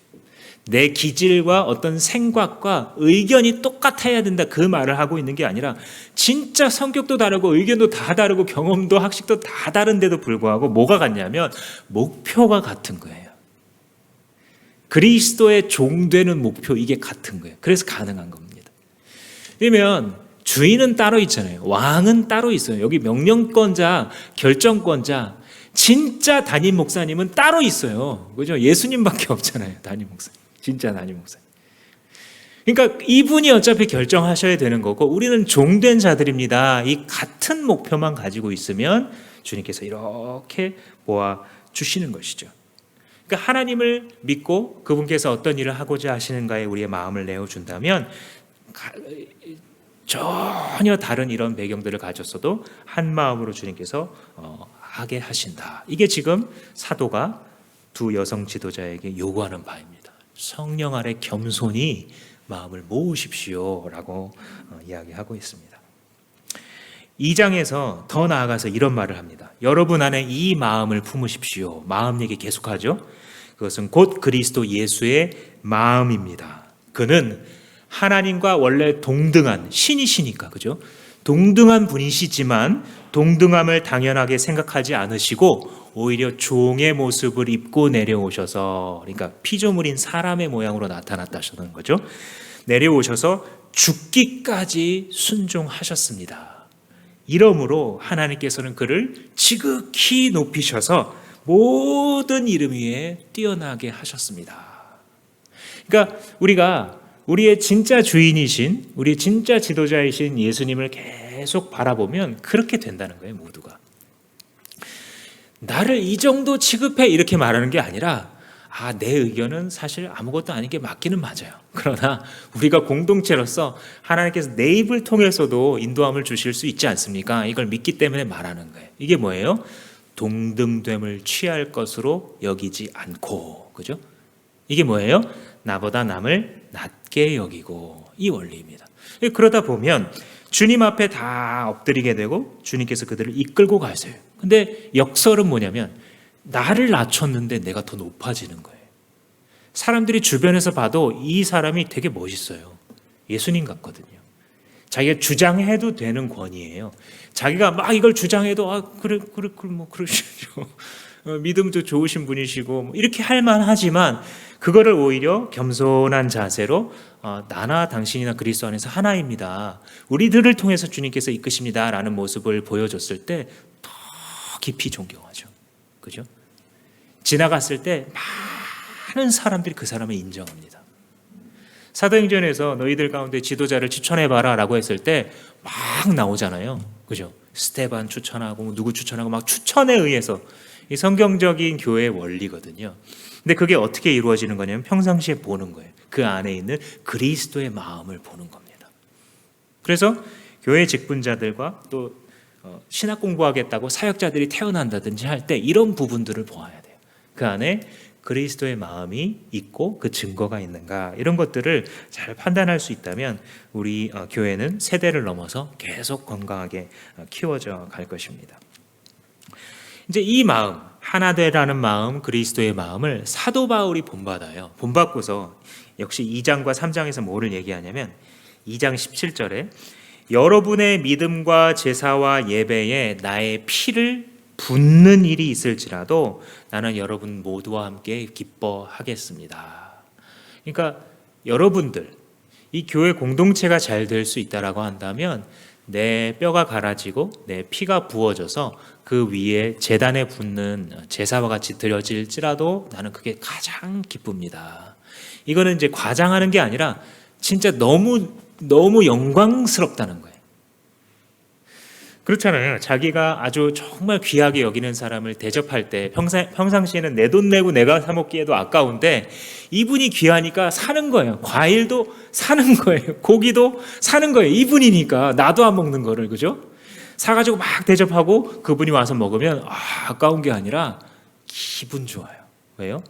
내 기질과 어떤 생각과 의견이 똑같아야 된다 그 말을 하고 있는 게 아니라 진짜 성격도 다르고 의견도 다 다르고 경험도 학식도 다 다른데도 불구하고 뭐가 같냐면 목표가 같은 거예요. 그리스도의 종되는 목표, 이게 같은 거예요. 그래서 가능한 겁니다. 그러면 주인은 따로 있잖아요. 왕은 따로 있어요. 여기 명령권자, 결정권자, 진짜 담임 목사님은 따로 있어요. 그죠? 예수님밖에 없잖아요. 담임 목사님. 진짜 담임 목사님. 그러니까 이분이 어차피 결정하셔야 되는 거고 우리는 종된 자들입니다. 이 같은 목표만 가지고 있으면 주님께서 이렇게 모아 주시는 것이죠. 그러니까 하나님을 믿고 그분께서 어떤 일을 하고자 하시는가에 우리의 마음을 내어준다면 전혀 다른 이런 배경들을 가졌어도 한 마음으로 주님께서 하게 하신다. 이게 지금 사도가 두 여성 지도자에게 요구하는 바입니다. 성령 아래 겸손히 마음을 모으십시오라고 이야기하고 있습니다. 2장에서 더 나아가서 이런 말을 합니다. 여러분 안에 이 마음을 품으십시오. 마음 얘기 계속하죠. 그것은 곧 그리스도 예수의 마음입니다. 그는 하나님과 원래 동등한 신이시니까, 그죠? 동등한 분이시지만 동등함을 당연하게 생각하지 않으시고 오히려 종의 모습을 입고 내려오셔서, 그러니까 피조물인 사람의 모양으로 나타났다는 거죠. 내려오셔서 죽기까지 순종하셨습니다. 이러므로 하나님께서는 그를 지극히 높이셔서 모든 이름 위에 뛰어나게 하셨습니다. 그러니까 우리가 우리의 진짜 주인이신, 우리의 진짜 지도자이신 예수님을 계속 바라보면 그렇게 된다는 거예요. 모두가 나를 이 정도 취급해 이렇게 말하는 게 아니라, 내 의견은 사실 아무것도 아닌 게 맞기는 맞아요. 그러나 우리가 공동체로서 하나님께서 내 입을 통해서도 인도함을 주실 수 있지 않습니까? 이걸 믿기 때문에 말하는 거예요. 이게 뭐예요? 동등됨을 취할 것으로 여기지 않고, 그죠? 이게 뭐예요? 나보다 남을 낮게 여기고, 이 원리입니다. 그러다 보면 주님 앞에 다 엎드리게 되고 주님께서 그들을 이끌고 가세요. 근데 역설은 뭐냐면 나를 낮췄는데 내가 더 높아지는 거예요. 사람들이 주변에서 봐도 이 사람이 되게 멋있어요. 예수님 같거든요. 자기가 주장해도 되는 권위예요. 자기가 막 이걸 주장해도 그래 뭐 그러시죠. 믿음도 좋으신 분이시고 뭐 이렇게 할 만하지만 그거를 오히려 겸손한 자세로 나나 당신이나 그리스도 안에서 하나입니다. 우리들을 통해서 주님께서 이끄십니다라는 모습을 보여줬을 때 더 깊이 존경하죠. 그죠? 지나갔을 때 많은 사람들이 그 사람을 인정합니다. 사도행전에서 너희들 가운데 지도자를 추천해봐라 라고 했을 때 막 나오잖아요. 그죠? 스테반 추천하고 누구 추천하고 막 추천에 의해서, 이 성경적인 교회의 원리거든요. 근데 그게 어떻게 이루어지는 거냐면 평상시에 보는 거예요. 그 안에 있는 그리스도의 마음을 보는 겁니다. 그래서 교회 직분자들과 또 신학 공부하겠다고 사역자들이 태어난다든지 할 때 이런 부분들을 보아야 돼요. 그 안에 그리스도의 마음이 있고 그 증거가 있는가, 이런 것들을 잘 판단할 수 있다면 우리 교회는 세대를 넘어서 계속 건강하게 키워져 갈 것입니다. 이제 이 마음, 하나 되라는 마음, 그리스도의 마음을 사도 바울이 본받아요. 본받고서 역시 2장과 3장에서 뭐를 얘기하냐면 2장 17절에 여러분의 믿음과 제사와 예배에 나의 피를 붓는 일이 있을지라도 나는 여러분 모두와 함께 기뻐하겠습니다. 그러니까 여러분들, 이 교회 공동체가 잘 될 수 있다라고 한다면 내 뼈가 갈아지고 내 피가 부어져서 그 위에 제단에 붓는 제사와 같이 드려질지라도 나는 그게 가장 기쁩니다. 이거는 이제 과장하는 게 아니라 진짜 너무 영광스럽다는 거예요. 그렇잖아요. 자기가 아주 정말 귀하게 여기는 사람을 대접할 때 평상시에는 내 돈 내고 내가 사 먹기에도 아까운데 이분이 귀하니까 사는 거예요. 과일도 사는 거예요. 고기도 사는 거예요. 이분이니까 나도 안 먹는 거를, 그죠? 사가지고 막 대접하고 그분이 와서 먹으면 아까운 게 아니라 기분 좋아요. 왜요?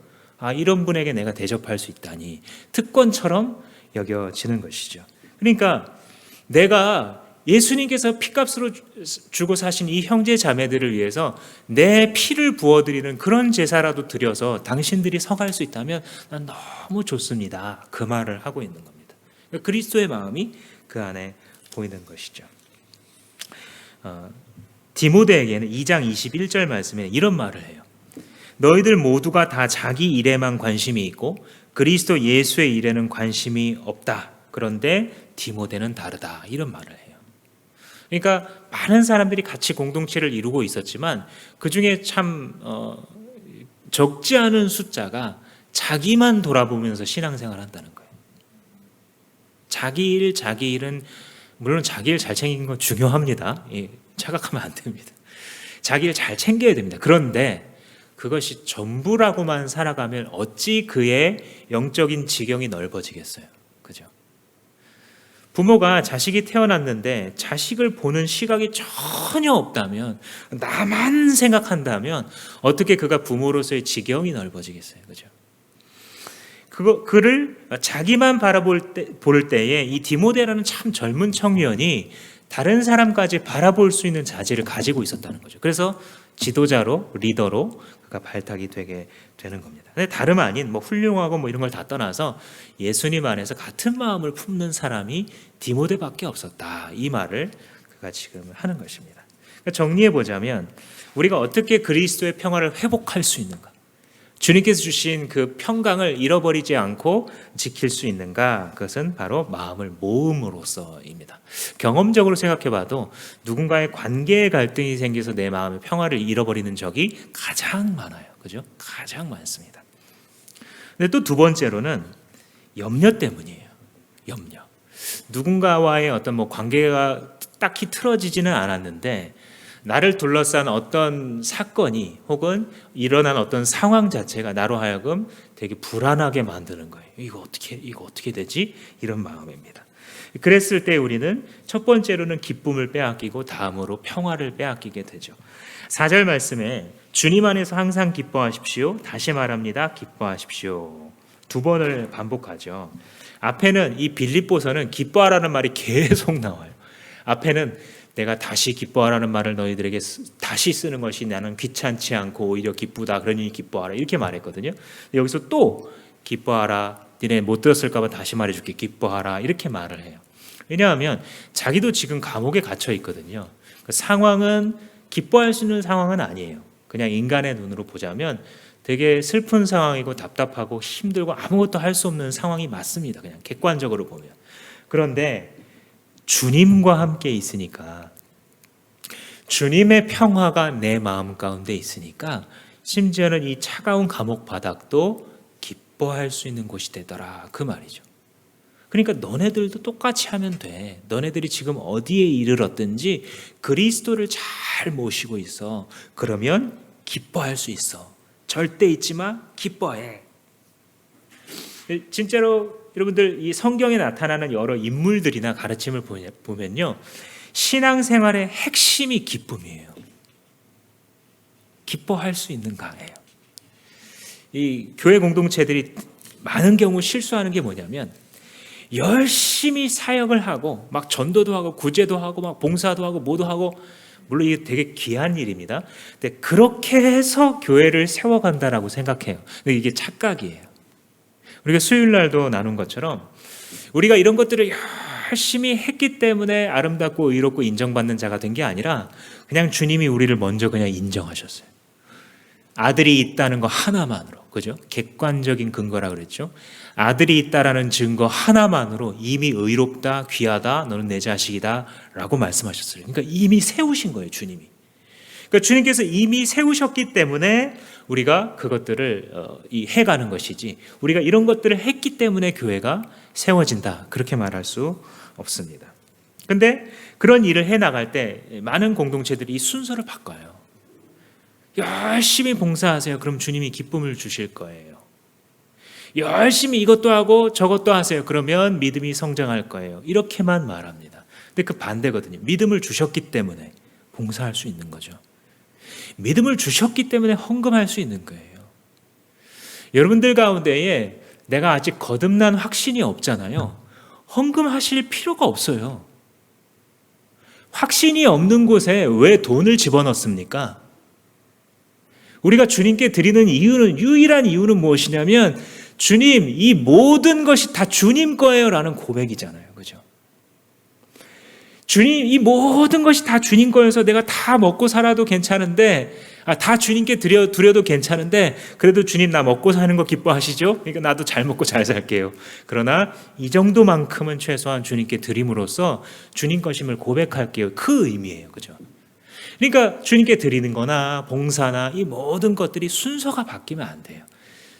이런 분에게 내가 대접할 수 있다니 특권처럼 여겨지는 것이죠. 그러니까 내가 예수님께서 피값으로 주고 사신 이 형제 자매들을 위해서 내 피를 부어드리는 그런 제사라도 드려서 당신들이 서갈 수 있다면 난 너무 좋습니다. 그 말을 하고 있는 겁니다. 그리스도의 마음이 그 안에 보이는 것이죠. 디모데에게는 2장 21절 말씀에 이런 말을 해요. 너희들 모두가 다 자기 일에만 관심이 있고 그리스도 예수의 일에는 관심이 없다. 그런데 디모데는 다르다. 이런 말을 해요. 그러니까 많은 사람들이 같이 공동체를 이루고 있었지만 그 중에 참 적지 않은 숫자가 자기만 돌아보면서 신앙생활을 한다는 거예요. 자기 일은 물론 자기 일 잘 챙기는 건 중요합니다. 착각하면 안 됩니다. 자기 일 잘 챙겨야 됩니다. 그런데 그것이 전부라고만 살아가면 어찌 그의 영적인 지경이 넓어지겠어요. 그죠? 부모가 자식이 태어났는데 자식을 보는 시각이 전혀 없다면, 나만 생각한다면 어떻게 그가 부모로서의 지경이 넓어지겠어요. 그죠? 그를 자기만 볼 때에 이 디모데라는 참 젊은 청년이 다른 사람까지 바라볼 수 있는 자질을 가지고 있었다는 거죠. 그래서 지도자로, 리더로 그가 발탁이 되게 되는 겁니다. 근데 다름 아닌 뭐 훌륭하고 뭐 이런 걸 다 떠나서 예수님 안에서 같은 마음을 품는 사람이 디모데밖에 없었다. 이 말을 그가 지금 하는 것입니다. 그러니까 정리해 보자면 우리가 어떻게 그리스도의 평화를 회복할 수 있는가? 주님께서 주신 그 평강을 잃어버리지 않고 지킬 수 있는가? 그것은 바로 마음을 모음으로써입니다. 경험적으로 생각해 봐도 누군가의 관계의 갈등이 생겨서 내 마음의 평화를 잃어버리는 적이 가장 많아요. 그죠? 가장 많습니다. 근데 또 두 번째로는 염려 때문이에요. 염려. 누군가와의 어떤 뭐 관계가 딱히 틀어지지는 않았는데 나를 둘러싼 어떤 사건이 혹은 일어난 어떤 상황 자체가 나로 하여금 되게 불안하게 만드는 거예요. 이거 어떻게 되지? 이런 마음입니다. 그랬을 때 우리는 첫 번째로는 기쁨을 빼앗기고 다음으로 평화를 빼앗기게 되죠. 4절 말씀에 주님 안에서 항상 기뻐하십시오. 다시 말합니다. 기뻐하십시오. 두 번을 반복하죠. 앞에는 이 빌립보서는 기뻐하라는 말이 계속 나와요. 앞에는 내가 다시 기뻐하라는 말을 너희들에게 다시 쓰는 것이 나는 귀찮지 않고 오히려 기쁘다. 그러니 기뻐하라. 이렇게 말했거든요. 여기서 또 기뻐하라. 니네 못 들었을까 봐 다시 말해줄게. 기뻐하라. 이렇게 말을 해요. 왜냐하면 자기도 지금 감옥에 갇혀 있거든요. 그 상황은 기뻐할 수 있는 상황은 아니에요. 그냥 인간의 눈으로 보자면 되게 슬픈 상황이고 답답하고 힘들고 아무것도 할 수 없는 상황이 맞습니다. 그냥 객관적으로 보면. 그런데 주님과 함께 있으니까 주님의 평화가 내 마음 가운데 있으니까 심지어는 이 차가운 감옥 바닥도 기뻐할 수 있는 곳이 되더라. 그 말이죠. 그러니까 너네들도 똑같이 하면 돼. 너네들이 지금 어디에 이르렀든지 그리스도를 잘 모시고 있어. 그러면 기뻐할 수 있어. 절대 잊지 마. 기뻐해. 진짜로 여러분들 이 성경에 나타나는 여러 인물들이나 가르침을 보면요. 신앙생활의 핵심이 기쁨이에요. 기뻐할 수 있는가예요. 이 교회 공동체들이 많은 경우 실수하는 게 뭐냐면 열심히 사역을 하고 막 전도도 하고 구제도 하고 막 봉사도 하고 뭐도 하고 물론 이게 되게 귀한 일입니다. 근데 그렇게 해서 교회를 세워간다라고 생각해요. 근데 이게 착각이에요. 우리가 수요일 날도 나눈 것처럼 우리가 이런 것들을 열심히 했기 때문에 아름답고 의롭고 인정받는 자가 된 게 아니라 그냥 주님이 우리를 먼저 그냥 인정하셨어요. 아들이 있다는 거 하나만으로, 그죠? 객관적인 근거라 그랬죠. 아들이 있다라는 증거 하나만으로 이미 의롭다, 귀하다, 너는 내 자식이다 라고 말씀하셨어요. 그러니까 이미 세우신 거예요, 주님이. 그러니까 주님께서 이미 세우셨기 때문에 우리가 그것들을 해가는 것이지 우리가 이런 것들을 했기 때문에 교회가 세워진다 그렇게 말할 수 없습니다. 근데 그런 일을 해나갈 때 많은 공동체들이 이 순서를 바꿔요. 열심히 봉사하세요. 그럼 주님이 기쁨을 주실 거예요. 열심히 이것도 하고 저것도 하세요. 그러면 믿음이 성장할 거예요. 이렇게만 말합니다. 근데 그 반대거든요. 믿음을 주셨기 때문에 봉사할 수 있는 거죠. 믿음을 주셨기 때문에 헌금할 수 있는 거예요. 여러분들 가운데에 내가 아직 거듭난 확신이 없잖아요. 헌금하실 필요가 없어요. 확신이 없는 곳에 왜 돈을 집어넣습니까? 우리가 주님께 드리는 이유는 유일한 이유는 무엇이냐면 주님 이 모든 것이 다 주님 거예요 라는 고백이잖아요. 그죠? 주님 이 모든 것이 다 주님 거여서 내가 다 먹고 살아도 괜찮은데 다 주님께 드려도 괜찮은데 그래도 주님 나 먹고 사는 거 기뻐하시죠? 그러니까 나도 잘 먹고 잘 살게요. 그러나 이 정도만큼은 최소한 주님께 드림으로써 주님 것임을 고백할게요. 그 의미예요. 그죠? 그러니까 주님께 드리는 거나 봉사나 이 모든 것들이 순서가 바뀌면 안 돼요.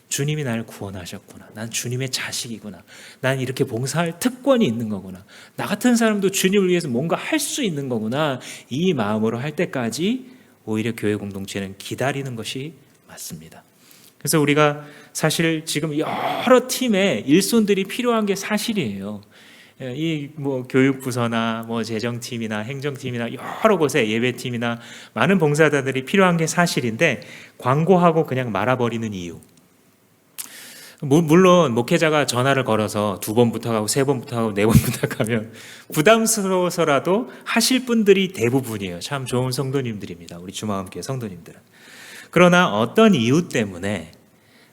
주님이 나를 구원하셨구나. 난 주님의 자식이구나. 난 이렇게 봉사할 특권이 있는 거구나. 나 같은 사람도 주님을 위해서 뭔가 할 수 있는 거구나. 이 마음으로 할 때까지 오히려 교회 공동체는 기다리는 것이 맞습니다. 그래서 우리가 사실 지금 여러 팀의 일손들이 필요한 게 사실이에요. 이 뭐 교육부서나 뭐 재정팀이나 행정팀이나 여러 곳에 예배팀이나 많은 봉사자들이 필요한 게 사실인데 광고하고 그냥 말아버리는 이유. 물론 목회자가 전화를 걸어서 2번 부탁하고 3번 부탁하고 4번 부탁하면 부담스러워서라도 하실 분들이 대부분이에요. 참 좋은 성도님들입니다. 우리 주마음교회 성도님들은. 그러나 어떤 이유 때문에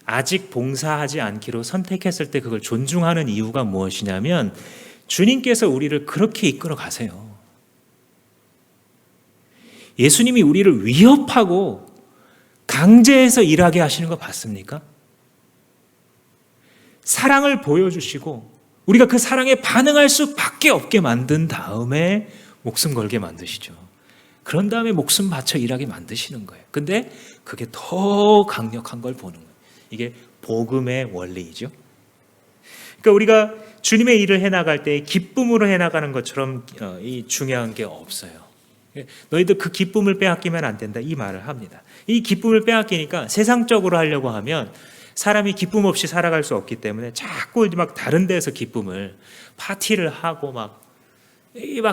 아직 봉사하지 않기로 선택했을 때 그걸 존중하는 이유가 무엇이냐면 주님께서 우리를 그렇게 이끌어 가세요. 예수님이 우리를 위협하고 강제해서 일하게 하시는 거 봤습니까? 사랑을 보여주시고 우리가 그 사랑에 반응할 수밖에 없게 만든 다음에 목숨 걸게 만드시죠. 그런 다음에 목숨 바쳐 일하게 만드시는 거예요. 근데 그게 더 강력한 걸 보는 거예요. 이게 복음의 원리이죠. 그러니까 우리가 주님의 일을 해나갈 때 기쁨으로 해나가는 것처럼 중요한 게 없어요. 너희들 그 기쁨을 빼앗기면 안 된다 이 말을 합니다. 이 기쁨을 빼앗기니까 세상적으로 하려고 하면 사람이 기쁨 없이 살아갈 수 없기 때문에 자꾸 막 다른 데서 기쁨을 파티를 하고 막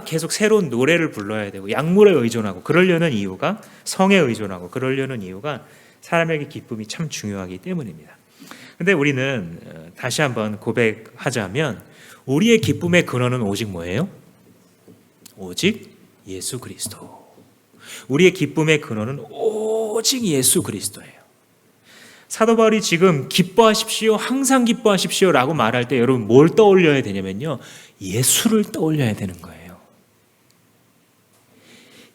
계속 새로운 노래를 불러야 되고 약물에 의존하고 그러려는 이유가 성에 의존하고 그러려는 이유가 사람에게 기쁨이 참 중요하기 때문입니다. 근데 우리는 다시 한번 고백하자면 우리의 기쁨의 근원은 오직 뭐예요? 오직 예수 그리스도. 우리의 기쁨의 근원은 오직 예수 그리스도예요. 사도 바울이 지금 기뻐하십시오, 항상 기뻐하십시오 라고 말할 때 여러분 뭘 떠올려야 되냐면요, 예수를 떠올려야 되는 거예요.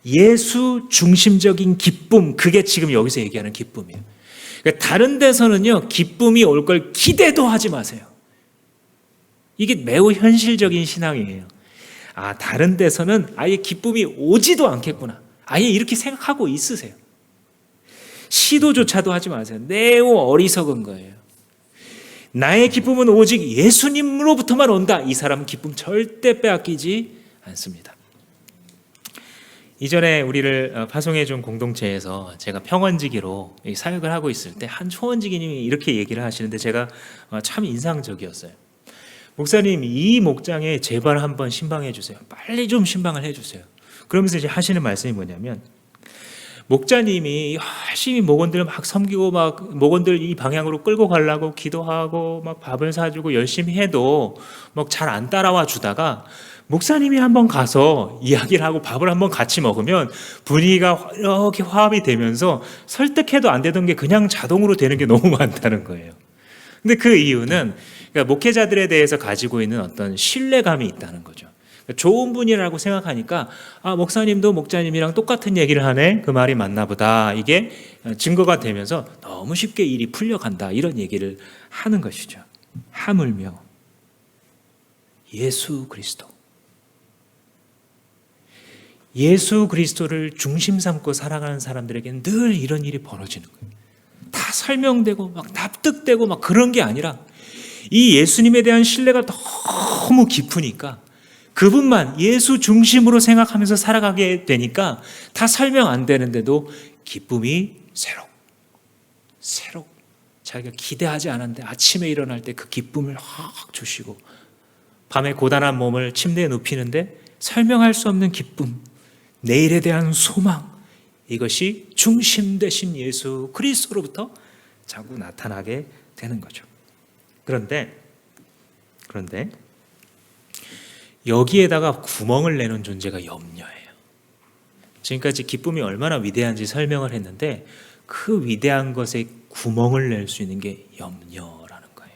예수 중심적인 기쁨, 그게 지금 여기서 얘기하는 기쁨이에요. 그러니까 다른 데서는요 기쁨이 올 걸 기대도 하지 마세요. 이게 매우 현실적인 신앙이에요. 다른 데서는 아예 기쁨이 오지도 않겠구나, 아예 이렇게 생각하고 있으세요. 시도조차도 하지 마세요. 매우 어리석은 거예요. 나의 기쁨은 오직 예수님으로부터만 온다. 이 사람은 기쁨 절대 빼앗기지 않습니다. 이전에 우리를 파송해 준 공동체에서 제가 평원지기로 사역을 하고 있을 때 한 초원지기님이 이렇게 얘기를 하시는데 제가 참 인상적이었어요. 목사님, 이 목장에 제발 한번 신방해 주세요. 빨리 좀 신방을 해 주세요. 그러면서 이제 하시는 말씀이 뭐냐면, 목자님이 열심히 목원들 막 섬기고 막 목원들 이 방향으로 끌고 가려고 기도하고 막 밥을 사주고 열심히 해도 막 잘 안 따라와 주다가 목사님이 한번 가서 이야기를 하고 밥을 한번 같이 먹으면 분위기가 이렇게 화합이 되면서 설득해도 안 되던 게 그냥 자동으로 되는 게 너무 많다는 거예요. 근데 그 이유는 그러니까 목회자들에 대해서 가지고 있는 어떤 신뢰감이 있다는 거죠. 좋은 분이라고 생각하니까 목사님도 목자님이랑 똑같은 얘기를 하네, 그 말이 맞나 보다, 이게 증거가 되면서 너무 쉽게 일이 풀려간다, 이런 얘기를 하는 것이죠. 하물며 예수 그리스도를 중심 삼고 살아가는 사람들에게는 늘 이런 일이 벌어지는 거예요. 다 설명되고 막 납득되고 막 그런 게 아니라 이 예수님에 대한 신뢰가 너무 깊으니까 그분만 예수 중심으로 생각하면서 살아가게 되니까 다 설명 안 되는데도 기쁨이 새록 자기가 기대하지 않았는데 아침에 일어날 때 그 기쁨을 확 주시고, 밤에 고단한 몸을 침대에 눕히는데 설명할 수 없는 기쁨, 내일에 대한 소망, 이것이 중심 되신 예수 그리스도로부터 자꾸 나타나게 되는 거죠. 그런데 여기에다가 구멍을 내는 존재가 염려예요. 지금까지 기쁨이 얼마나 위대한지 설명을 했는데 그 위대한 것에 구멍을 낼 수 있는 게 염려라는 거예요.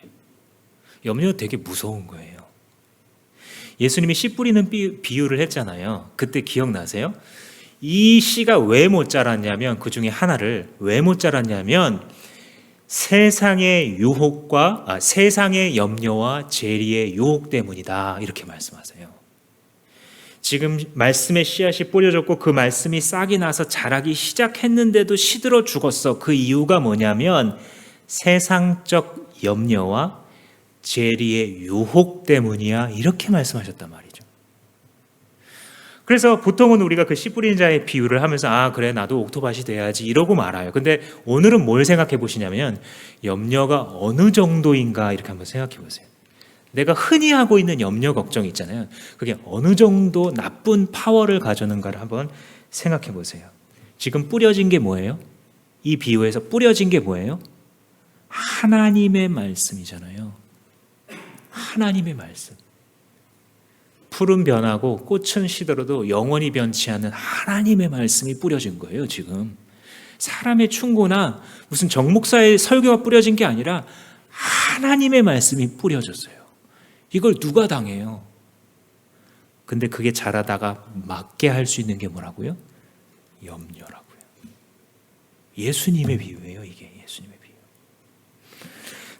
염려 되게 무서운 거예요. 예수님이 씨 뿌리는 비유를 했잖아요. 그때 기억나세요? 이 씨가 왜 못 자랐냐면, 그 중에 하나를 왜 못 자랐냐면 세상의 유혹과 세상의 염려와 재리의 유혹 때문이다, 이렇게 말씀하세요. 지금 말씀의 씨앗이 뿌려졌고 그 말씀이 싹이 나서 자라기 시작했는데도 시들어 죽었어. 그 이유가 뭐냐면 세상적 염려와 재리의 유혹 때문이야, 이렇게 말씀하셨단 말이죠. 그래서 보통은 우리가 그 씨 뿌린 자의 비유를 하면서 그래 나도 옥토밭이 돼야지 이러고 말아요. 근데 오늘은 뭘 생각해 보시냐면 염려가 어느 정도인가 이렇게 한번 생각해 보세요. 내가 흔히 하고 있는 염려 걱정 있잖아요. 그게 어느 정도 나쁜 파워를 가져는가를 한번 생각해 보세요. 지금 뿌려진 게 뭐예요? 이 비유에서 뿌려진 게 뭐예요? 하나님의 말씀이잖아요. 하나님의 말씀. 풀은 변하고 꽃은 시들어도 영원히 변치 않는 하나님의 말씀이 뿌려진 거예요, 지금. 사람의 충고나 무슨 정목사의 설교가 뿌려진 게 아니라 하나님의 말씀이 뿌려졌어요. 이걸 누가 당해요? 근데 그게 자라다가 맞게 할 수 있는 게 뭐라고요? 염려라고요. 예수님의 비유예요, 이게. 예수님의 비유.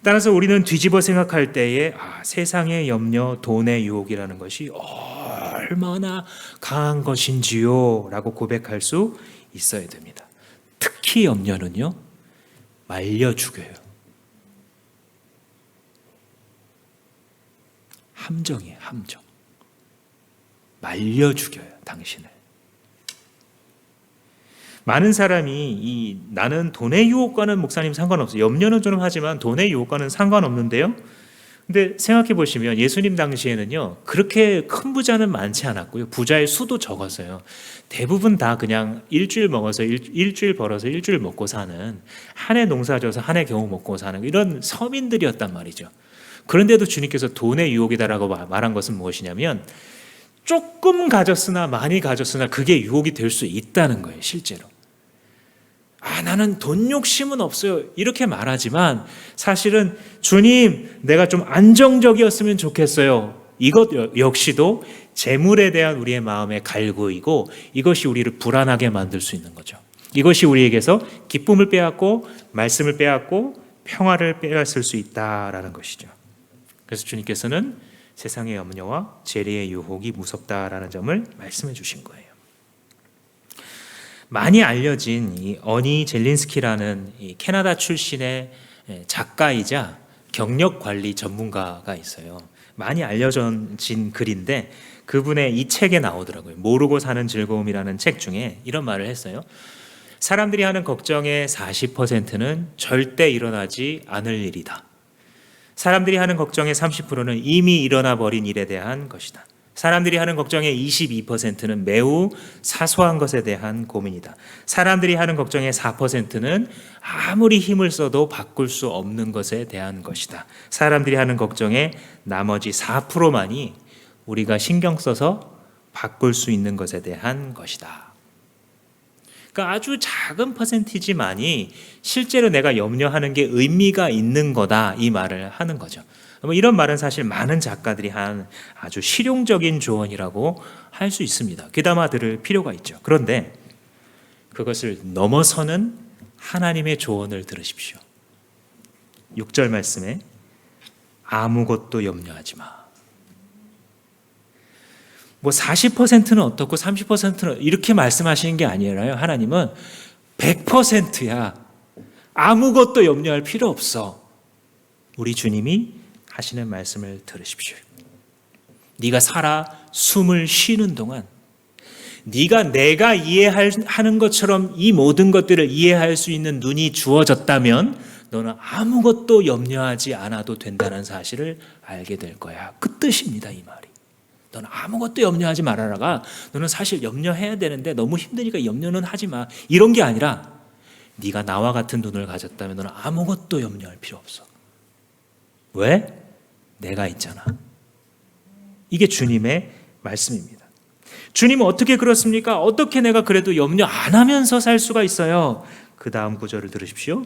따라서 우리는 뒤집어 생각할 때에 세상의 염려, 돈의 유혹이라는 것이 얼마나 강한 것인지요 라고 고백할 수 있어야 됩니다. 특히 염려는요, 말려 죽여요. 함정이에요, 함정. 말려 죽여요, 당신을. 많은 사람이 나는 돈의 유혹과는 목사님 상관없어요. 염려는 좀 하지만 돈의 유혹과는 상관없는데요. 근데 생각해 보시면 예수님 당시에는요, 그렇게 큰 부자는 많지 않았고요. 부자의 수도 적었어요. 대부분 다 그냥 일주일 먹어서 일주일 벌어서 일주일 먹고 사는, 한 해 농사 져서 한 해 겨우 먹고 사는 이런 서민들이었단 말이죠. 그런데도 주님께서 돈의 유혹이다라고 말한 것은 무엇이냐면 조금 가졌으나 많이 가졌으나 그게 유혹이 될 수 있다는 거예요, 실제로. 나는 돈 욕심은 없어요, 이렇게 말하지만 사실은 주님, 내가 좀 안정적이었으면 좋겠어요. 이것 역시도 재물에 대한 우리의 마음의 갈구이고 이것이 우리를 불안하게 만들 수 있는 거죠. 이것이 우리에게서 기쁨을 빼앗고 말씀을 빼앗고 평화를 빼앗을 수 있다라는 것이죠. 그래서 주님께서는 세상의 염려와 재리의 유혹이 무섭다라는 점을 말씀해 주신 거예요. 많이 알려진 이 어니 젤린스키라는 이 캐나다 출신의 작가이자 경력 관리 전문가가 있어요. 많이 알려진 글인데 그분의 이 책에 나오더라고요. 모르고 사는 즐거움이라는 책 중에 이런 말을 했어요. 사람들이 하는 걱정의 40%는 절대 일어나지 않을 일이다. 사람들이 하는 걱정의 30%는 이미 일어나 버린 일에 대한 것이다. 사람들이 하는 걱정의 22%는 매우 사소한 것에 대한 고민이다. 사람들이 하는 걱정의 4%는 아무리 힘을 써도 바꿀 수 없는 것에 대한 것이다. 사람들이 하는 걱정의 나머지 4%만이 우리가 신경 써서 바꿀 수 있는 것에 대한 것이다. 그러니까 아주 작은 퍼센티지만이 실제로 내가 염려하는 게 의미가 있는 거다, 이 말을 하는 거죠. 이런 말은 사실 많은 작가들이 한 아주 실용적인 조언이라고 할 수 있습니다. 귀담아 들을 필요가 있죠. 그런데 그것을 넘어서는 하나님의 조언을 들으십시오. 6절 말씀에 아무것도 염려하지 마. 40%는 어떻고 30%는 이렇게 말씀하시는 게 아니라요. 하나님은 100%야. 아무것도 염려할 필요 없어. 우리 주님이 하시는 말씀을 들으십시오. 네가 살아 숨을 쉬는 동안 네가 내가 이해하는 것처럼 이 모든 것들을 이해할 수 있는 눈이 주어졌다면 너는 아무것도 염려하지 않아도 된다는 사실을 알게 될 거야. 그 뜻입니다, 이 말이. 너는 아무것도 염려하지 말아라가 너는 사실 염려해야 되는데 너무 힘드니까 염려는 하지 마. 이런 게 아니라 네가 나와 같은 눈을 가졌다면 너는 아무것도 염려할 필요 없어. 왜? 내가 있잖아. 이게 주님의 말씀입니다. 주님은 어떻게 그렇습니까? 어떻게 내가 그래도 염려 안 하면서 살 수가 있어요? 그 다음 구절을 들으십시오.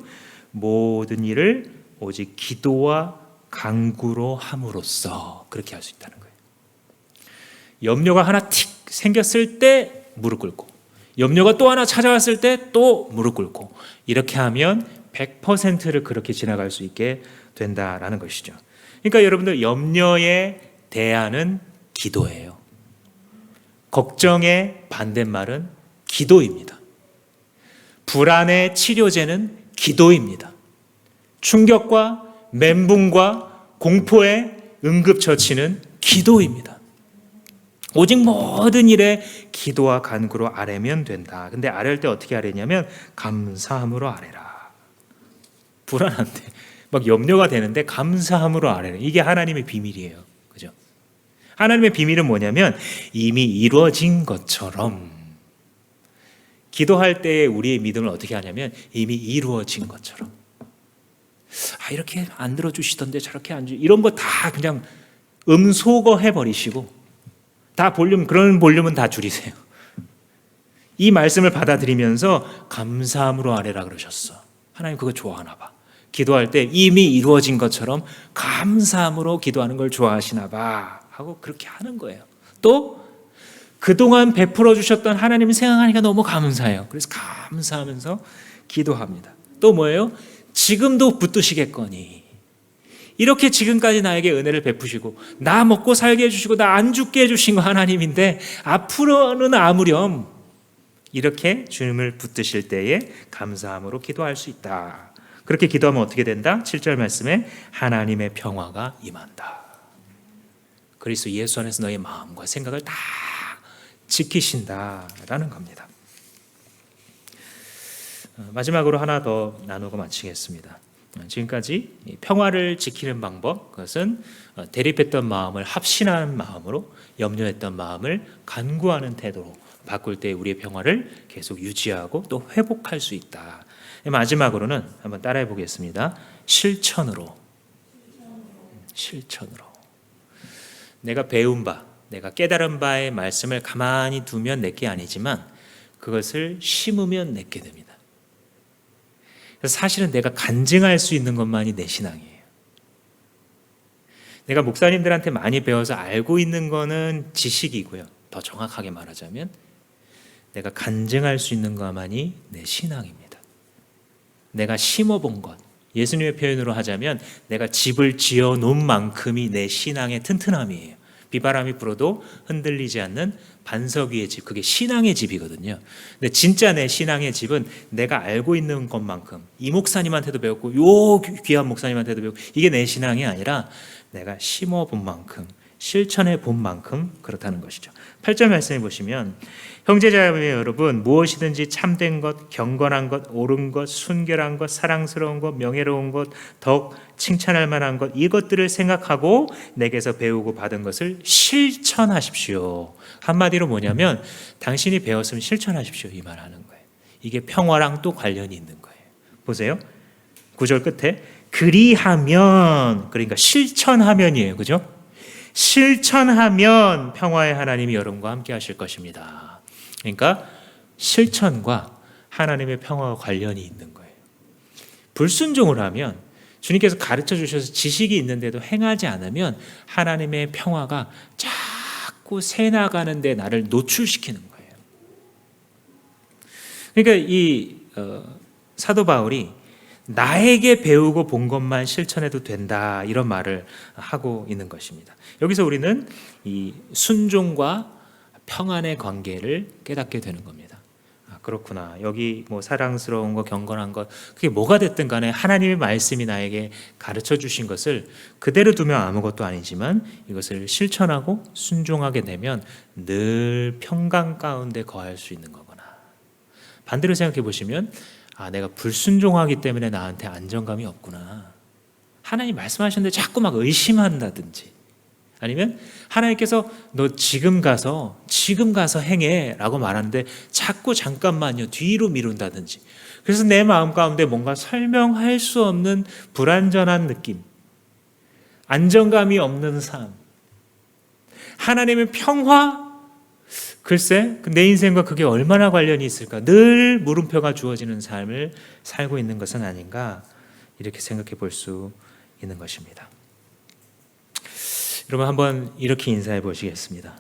모든 일을 오직 기도와 간구로 함으로써 그렇게 할 수 있다는 거예요. 염려가 하나 틱 생겼을 때 무릎 꿇고, 염려가 또 하나 찾아왔을 때 또 무릎 꿇고, 이렇게 하면 100%를 그렇게 지나갈 수 있게 된다라는 것이죠. 그러니까 여러분들, 염려의 대안은 기도예요. 걱정의 반대말은 기도입니다. 불안의 치료제는 기도입니다. 충격과 멘붕과 공포의 응급처치는 기도입니다. 오직 모든 일에 기도와 간구로 아뢰면 된다. 근데 아뢰할 때 어떻게 아뢰냐면 감사함으로 아뢰라. 불안한데 막 염려가 되는데 감사함으로 아뢰라. 이게 하나님의 비밀이에요. 그죠? 하나님의 비밀은 뭐냐면 이미 이루어진 것처럼, 기도할 때 우리의 믿음을 어떻게 하냐면 이미 이루어진 것처럼. 이렇게 안 들어주시던데 저렇게 안 주, 이런 거 다 그냥 음소거 해버리시고 다 그런 볼륨은 다 줄이세요. 이 말씀을 받아들이면서 감사함으로 아뢰라 그러셨어. 하나님 그거 좋아하나 봐. 기도할 때 이미 이루어진 것처럼 감사함으로 기도하는 걸 좋아하시나 봐 하고 그렇게 하는 거예요. 또 그동안 베풀어 주셨던 하나님을 생각하니까 너무 감사해요. 그래서 감사하면서 기도합니다. 또 뭐예요? 지금도 붙드시겠거니. 이렇게 지금까지 나에게 은혜를 베푸시고 나 먹고 살게 해주시고 나 안 죽게 해주신 거 하나님인데 앞으로는 아무렴 이렇게 주님을 붙드실 때에 감사함으로 기도할 수 있다. 그렇게 기도하면 어떻게 된다? 7절 말씀에 하나님의 평화가 임한다. 그리스도 예수 안에서 너의 마음과 생각을 다 지키신다라는 겁니다. 마지막으로 하나 더 나누고 마치겠습니다. 지금까지 평화를 지키는 방법, 그것은 대립했던 마음을 합신하는 마음으로, 염려했던 마음을 간구하는 태도로 바꿀 때 우리의 평화를 계속 유지하고 또 회복할 수 있다. 마지막으로는 한번 따라해 보겠습니다. 실천으로. 내가 배운 바, 내가 깨달은 바의 말씀을 가만히 두면 내게 아니지만 그것을 심으면 내게 됩니다. 그래서 사실은 내가 간증할 수 있는 것만이 내 신앙이에요. 내가 목사님들한테 많이 배워서 알고 있는 거는 지식이고요. 더 정확하게 말하자면 내가 간증할 수 있는 것만이 내 신앙입니다. 내가 심어본 것, 예수님의 표현으로 하자면 내가 집을 지어놓은 만큼이 내 신앙의 튼튼함이에요. 비바람이 불어도 흔들리지 않는 반석 위의 집, 그게 신앙의 집이거든요. 근데 진짜 내 신앙의 집은 내가 알고 있는 것만큼, 이 목사님한테도 배웠고 요 귀한 목사님한테도 배웠고, 이게 내 신앙이 아니라 내가 심어본 만큼, 실천해 본 만큼 그렇다는 것이죠. 8절 말씀해 보시면 형제자매 여러분, 무엇이든지 참된 것, 경건한 것, 옳은 것, 순결한 것, 사랑스러운 것, 명예로운 것, 더욱 칭찬할 만한 것, 이것들을 생각하고 내게서 배우고 받은 것을 실천하십시오. 한마디로 뭐냐면 당신이 배웠으면 실천하십시오, 이 말하는 거예요. 이게 평화랑 또 관련이 있는 거예요. 보세요. 9절 끝에 그리하면, 그러니까 실천하면이에요. 그죠? 실천하면 평화의 하나님이 여러분과 함께 하실 것입니다. 그러니까 실천과 하나님의 평화와 관련이 있는 거예요. 불순종을 하면, 주님께서 가르쳐 주셔서 지식이 있는데도 행하지 않으면 하나님의 평화가 자꾸 새나가는 데 나를 노출시키는 거예요. 그러니까 이 사도 바울이 나에게 배우고 본 것만 실천해도 된다, 이런 말을 하고 있는 것입니다. 여기서 우리는 이 순종과 평안의 관계를 깨닫게 되는 겁니다. 그렇구나. 여기 뭐 사랑스러운 것, 경건한 것, 그게 뭐가 됐든 간에 하나님의 말씀이 나에게 가르쳐 주신 것을 그대로 두면 아무것도 아니지만 이것을 실천하고 순종하게 되면 늘 평강 가운데 거할 수 있는 거구나. 반대로 생각해 보시면 내가 불순종하기 때문에 나한테 안정감이 없구나. 하나님 말씀하셨는데 자꾸 막 의심한다든지, 아니면 하나님께서 너 지금 가서 행해 라고 말하는데 자꾸 잠깐만요 뒤로 미룬다든지, 그래서 내 마음 가운데 뭔가 설명할 수 없는 불안전한 느낌, 안정감이 없는 삶, 하나님의 평화, 글쎄 내 인생과 그게 얼마나 관련이 있을까. 늘 물음표가 주어지는 삶을 살고 있는 것은 아닌가, 이렇게 생각해 볼 수 있는 것입니다. 여러분 한번 이렇게 인사해 보시겠습니다.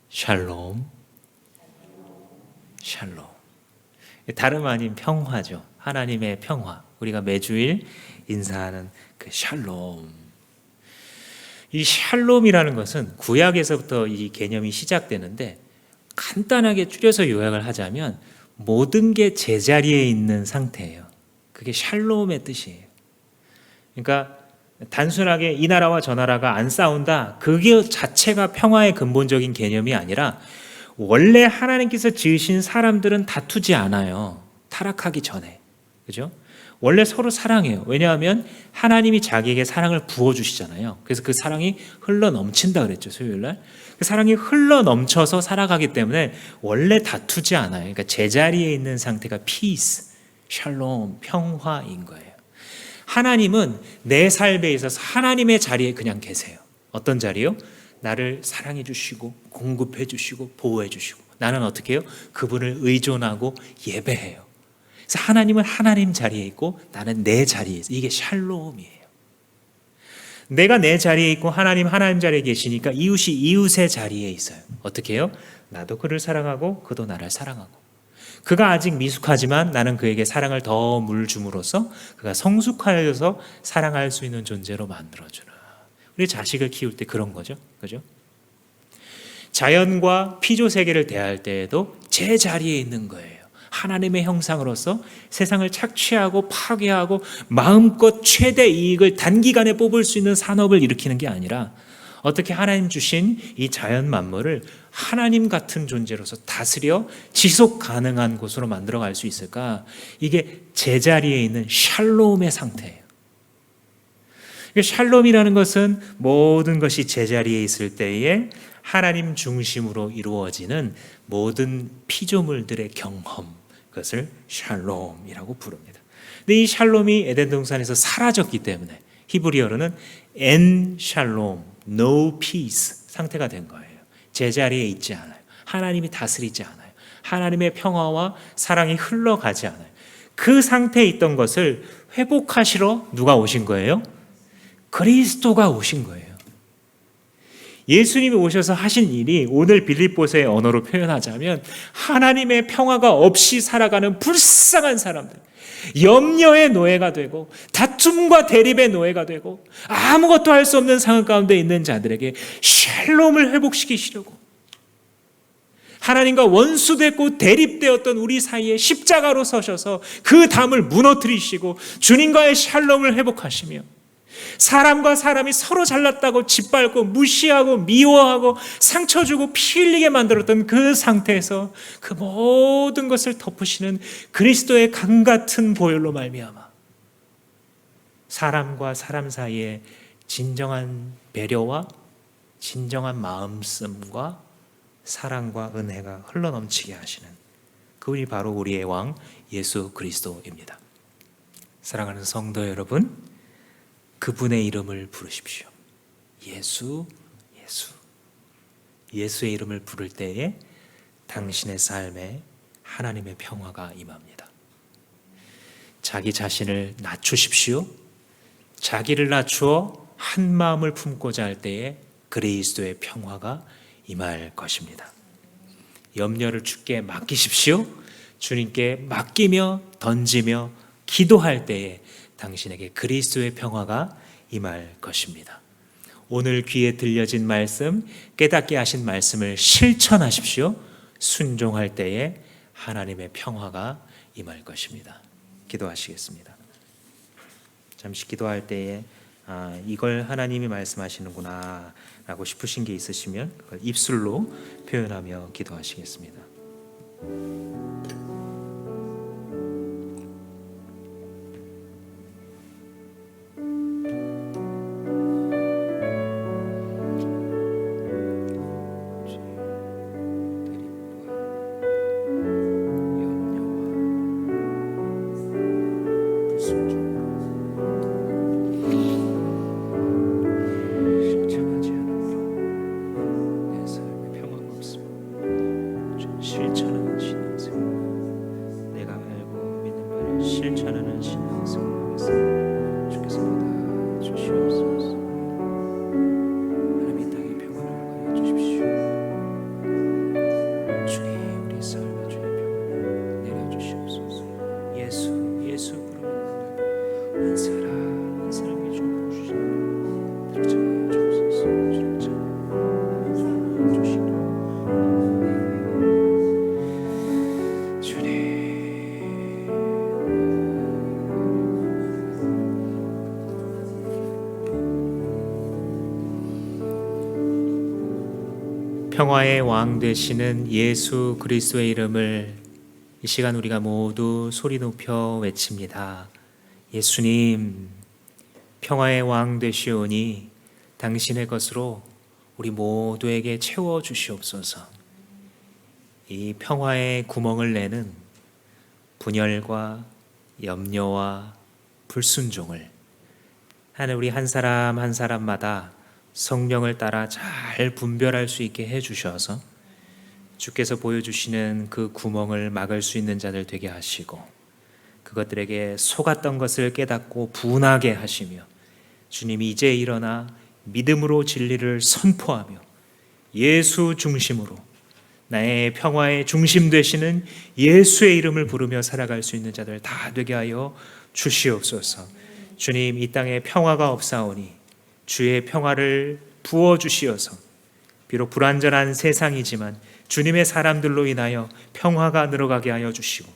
샬롬. 샬롬. 다름 아닌 평화죠. 하나님의 평화. 우리가 매주일 인사하는 그 샬롬. 이 샬롬이라는 것은 구약에서부터 이 개념이 시작되는데, 간단하게 줄여서 요약을 하자면 모든 게 제자리에 있는 상태예요. 그게 샬롬의 뜻이에요. 그러니까 단순하게 이 나라와 저 나라가 안 싸운다, 그게 자체가 평화의 근본적인 개념이 아니라 원래 하나님께서 지으신 사람들은 다투지 않아요. 타락하기 전에. 그죠? 원래 서로 사랑해요. 왜냐하면 하나님이 자기에게 사랑을 부어주시잖아요. 그래서 그 사랑이 흘러 넘친다 그랬죠, 수요일날. 그 사랑이 흘러 넘쳐서 살아가기 때문에 원래 다투지 않아요. 그러니까 제자리에 있는 상태가 피스, 샬롬, 평화인 거예요. 하나님은 내 삶에 있어서 하나님의 자리에 그냥 계세요. 어떤 자리요? 나를 사랑해 주시고 공급해 주시고 보호해 주시고, 나는 어떻게 해요? 그분을 의존하고 예배해요. 그래서 하나님은 하나님 자리에 있고 나는 내 자리에 있어요. 이게 샬롬이에요. 내가 내 자리에 있고 하나님 자리에 계시니까 이웃이 이웃의 자리에 있어요. 어떻게 해요? 나도 그를 사랑하고 그도 나를 사랑하고, 그가 아직 미숙하지만 나는 그에게 사랑을 더 물줌으로써 그가 성숙하여서 사랑할 수 있는 존재로 만들어주는, 우리 자식을 키울 때 그런 거죠. 그죠? 자연과 피조 세계를 대할 때에도 제 자리에 있는 거예요. 하나님의 형상으로서 세상을 착취하고 파괴하고 마음껏 최대 이익을 단기간에 뽑을 수 있는 산업을 일으키는 게 아니라, 어떻게 하나님 주신 이 자연 만물을 하나님 같은 존재로서 다스려 지속 가능한 곳으로 만들어 갈 수 있을까? 이게 제자리에 있는 샬롬의 상태예요. 샬롬이라는 것은 모든 것이 제자리에 있을 때에 하나님 중심으로 이루어지는 모든 피조물들의 경험, 그것을 샬롬이라고 부릅니다. 근데 이 샬롬이 에덴 동산에서 사라졌기 때문에 히브리어로는 엔 샬롬, no peace 상태가 된 거예요. 제자리에 있지 않아요. 하나님이 다스리지 않아요. 하나님의 평화와 사랑이 흘러가지 않아요. 그 상태에 있던 것을 회복하시러 누가 오신 거예요? 그리스도가 오신 거예요. 예수님이 오셔서 하신 일이 오늘 빌립보서의 언어로 표현하자면 하나님의 평화가 없이 살아가는 불쌍한 사람들, 염려의 노예가 되고 다툼과 대립의 노예가 되고 아무것도 할 수 없는 상황 가운데 있는 자들에게 샬롬을 회복시키시려고, 하나님과 원수됐고 대립되었던 우리 사이에 십자가로 서셔서 그 담을 무너뜨리시고 주님과의 샬롬을 회복하시며, 사람과 사람이 서로 잘났다고 짓밟고 무시하고 미워하고 상처 주고 피 흘리게 만들었던 그 상태에서 그 모든 것을 덮으시는 그리스도의 강 같은 보혈로 말미암아 사람과 사람 사이에 진정한 배려와 진정한 마음씀과 사랑과 은혜가 흘러넘치게 하시는 그분이 바로 우리의 왕 예수 그리스도입니다. 사랑하는 성도 여러분, 그분의 이름을 부르십시오. 예수, 예수. 예수의 이름을 부를 때에 당신의 삶에 하나님의 평화가 임합니다. 자기 자신을 낮추십시오. 자기를 낮추어 한 마음을 품고자 할 때에 그리스도의 평화가 임할 것입니다. 염려를 주께 맡기십시오. 주님께 맡기며 던지며 기도할 때에 당신에게 그리스도의 평화가 임할 것입니다. 오늘 귀에 들려진 말씀, 깨닫게 하신 말씀을 실천하십시오. 순종할 때에 하나님의 평화가 임할 것입니다. 기도하시겠습니다. 잠시 기도할 때에 이걸 하나님이 말씀하시는구나 라고 싶으신 게 있으시면 그걸 입술로 표현하며 기도하시겠습니다. 실천하는 신앙생활, 내가 알고 믿는 바를 실천하는 신앙생활 하겠습니다. 주께서 받아 주시옵소서. 하나님 이 땅에 평안을 허락하여 주십시오. 주님 우리 삶에 주의 평안을 내려주시옵소서. 예수 예수 부르는 한 사람 한 사람이 좀 부르시옵소서. 들어가 주옵소서. 주님 참 주시옵소서. 평화의 왕 되시는 예수 그리스도의 이름을 이 시간 우리가 모두 소리 높여 외칩니다. 예수님, 평화의 왕 되시오니 당신의 것으로 우리 모두에게 채워 주시옵소서. 이 평화의 구멍을 내는 분열과 염려와 불순종을 하나님, 우리 한 사람 한 사람마다 성령을 따라 잘 분별할 수 있게 해주셔서 주께서 보여주시는 그 구멍을 막을 수 있는 자들 되게 하시고, 그것들에게 속았던 것을 깨닫고 분하게 하시며, 주님이 이제 일어나 믿음으로 진리를 선포하며 예수 중심으로 나의 평화의 중심 되시는 예수의 이름을 부르며 살아갈 수 있는 자들 다 되게 하여 주시옵소서. 주님, 이 땅에 평화가 없사오니 주의 평화를 부어주시어서 비록 불완전한 세상이지만 주님의 사람들로 인하여 평화가 늘어가게 하여 주시고,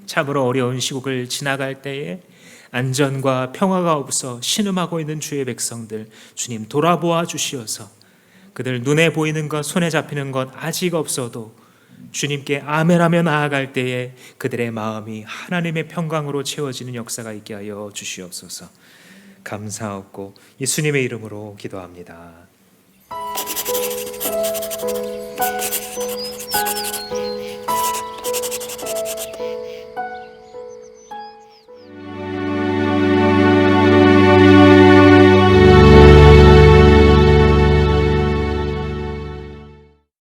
참으로 어려운 시국을 지나갈 때에 안전과 평화가 없어 신음하고 있는 주의 백성들 주님 돌아보아 주시어서 그들 눈에 보이는 것, 손에 잡히는 것 아직 없어도 주님께 아멘하며 나아갈 때에 그들의 마음이 하나님의 평강으로 채워지는 역사가 있게 하여 주시옵소서. 감사하고 예수님의 이름으로 기도합니다.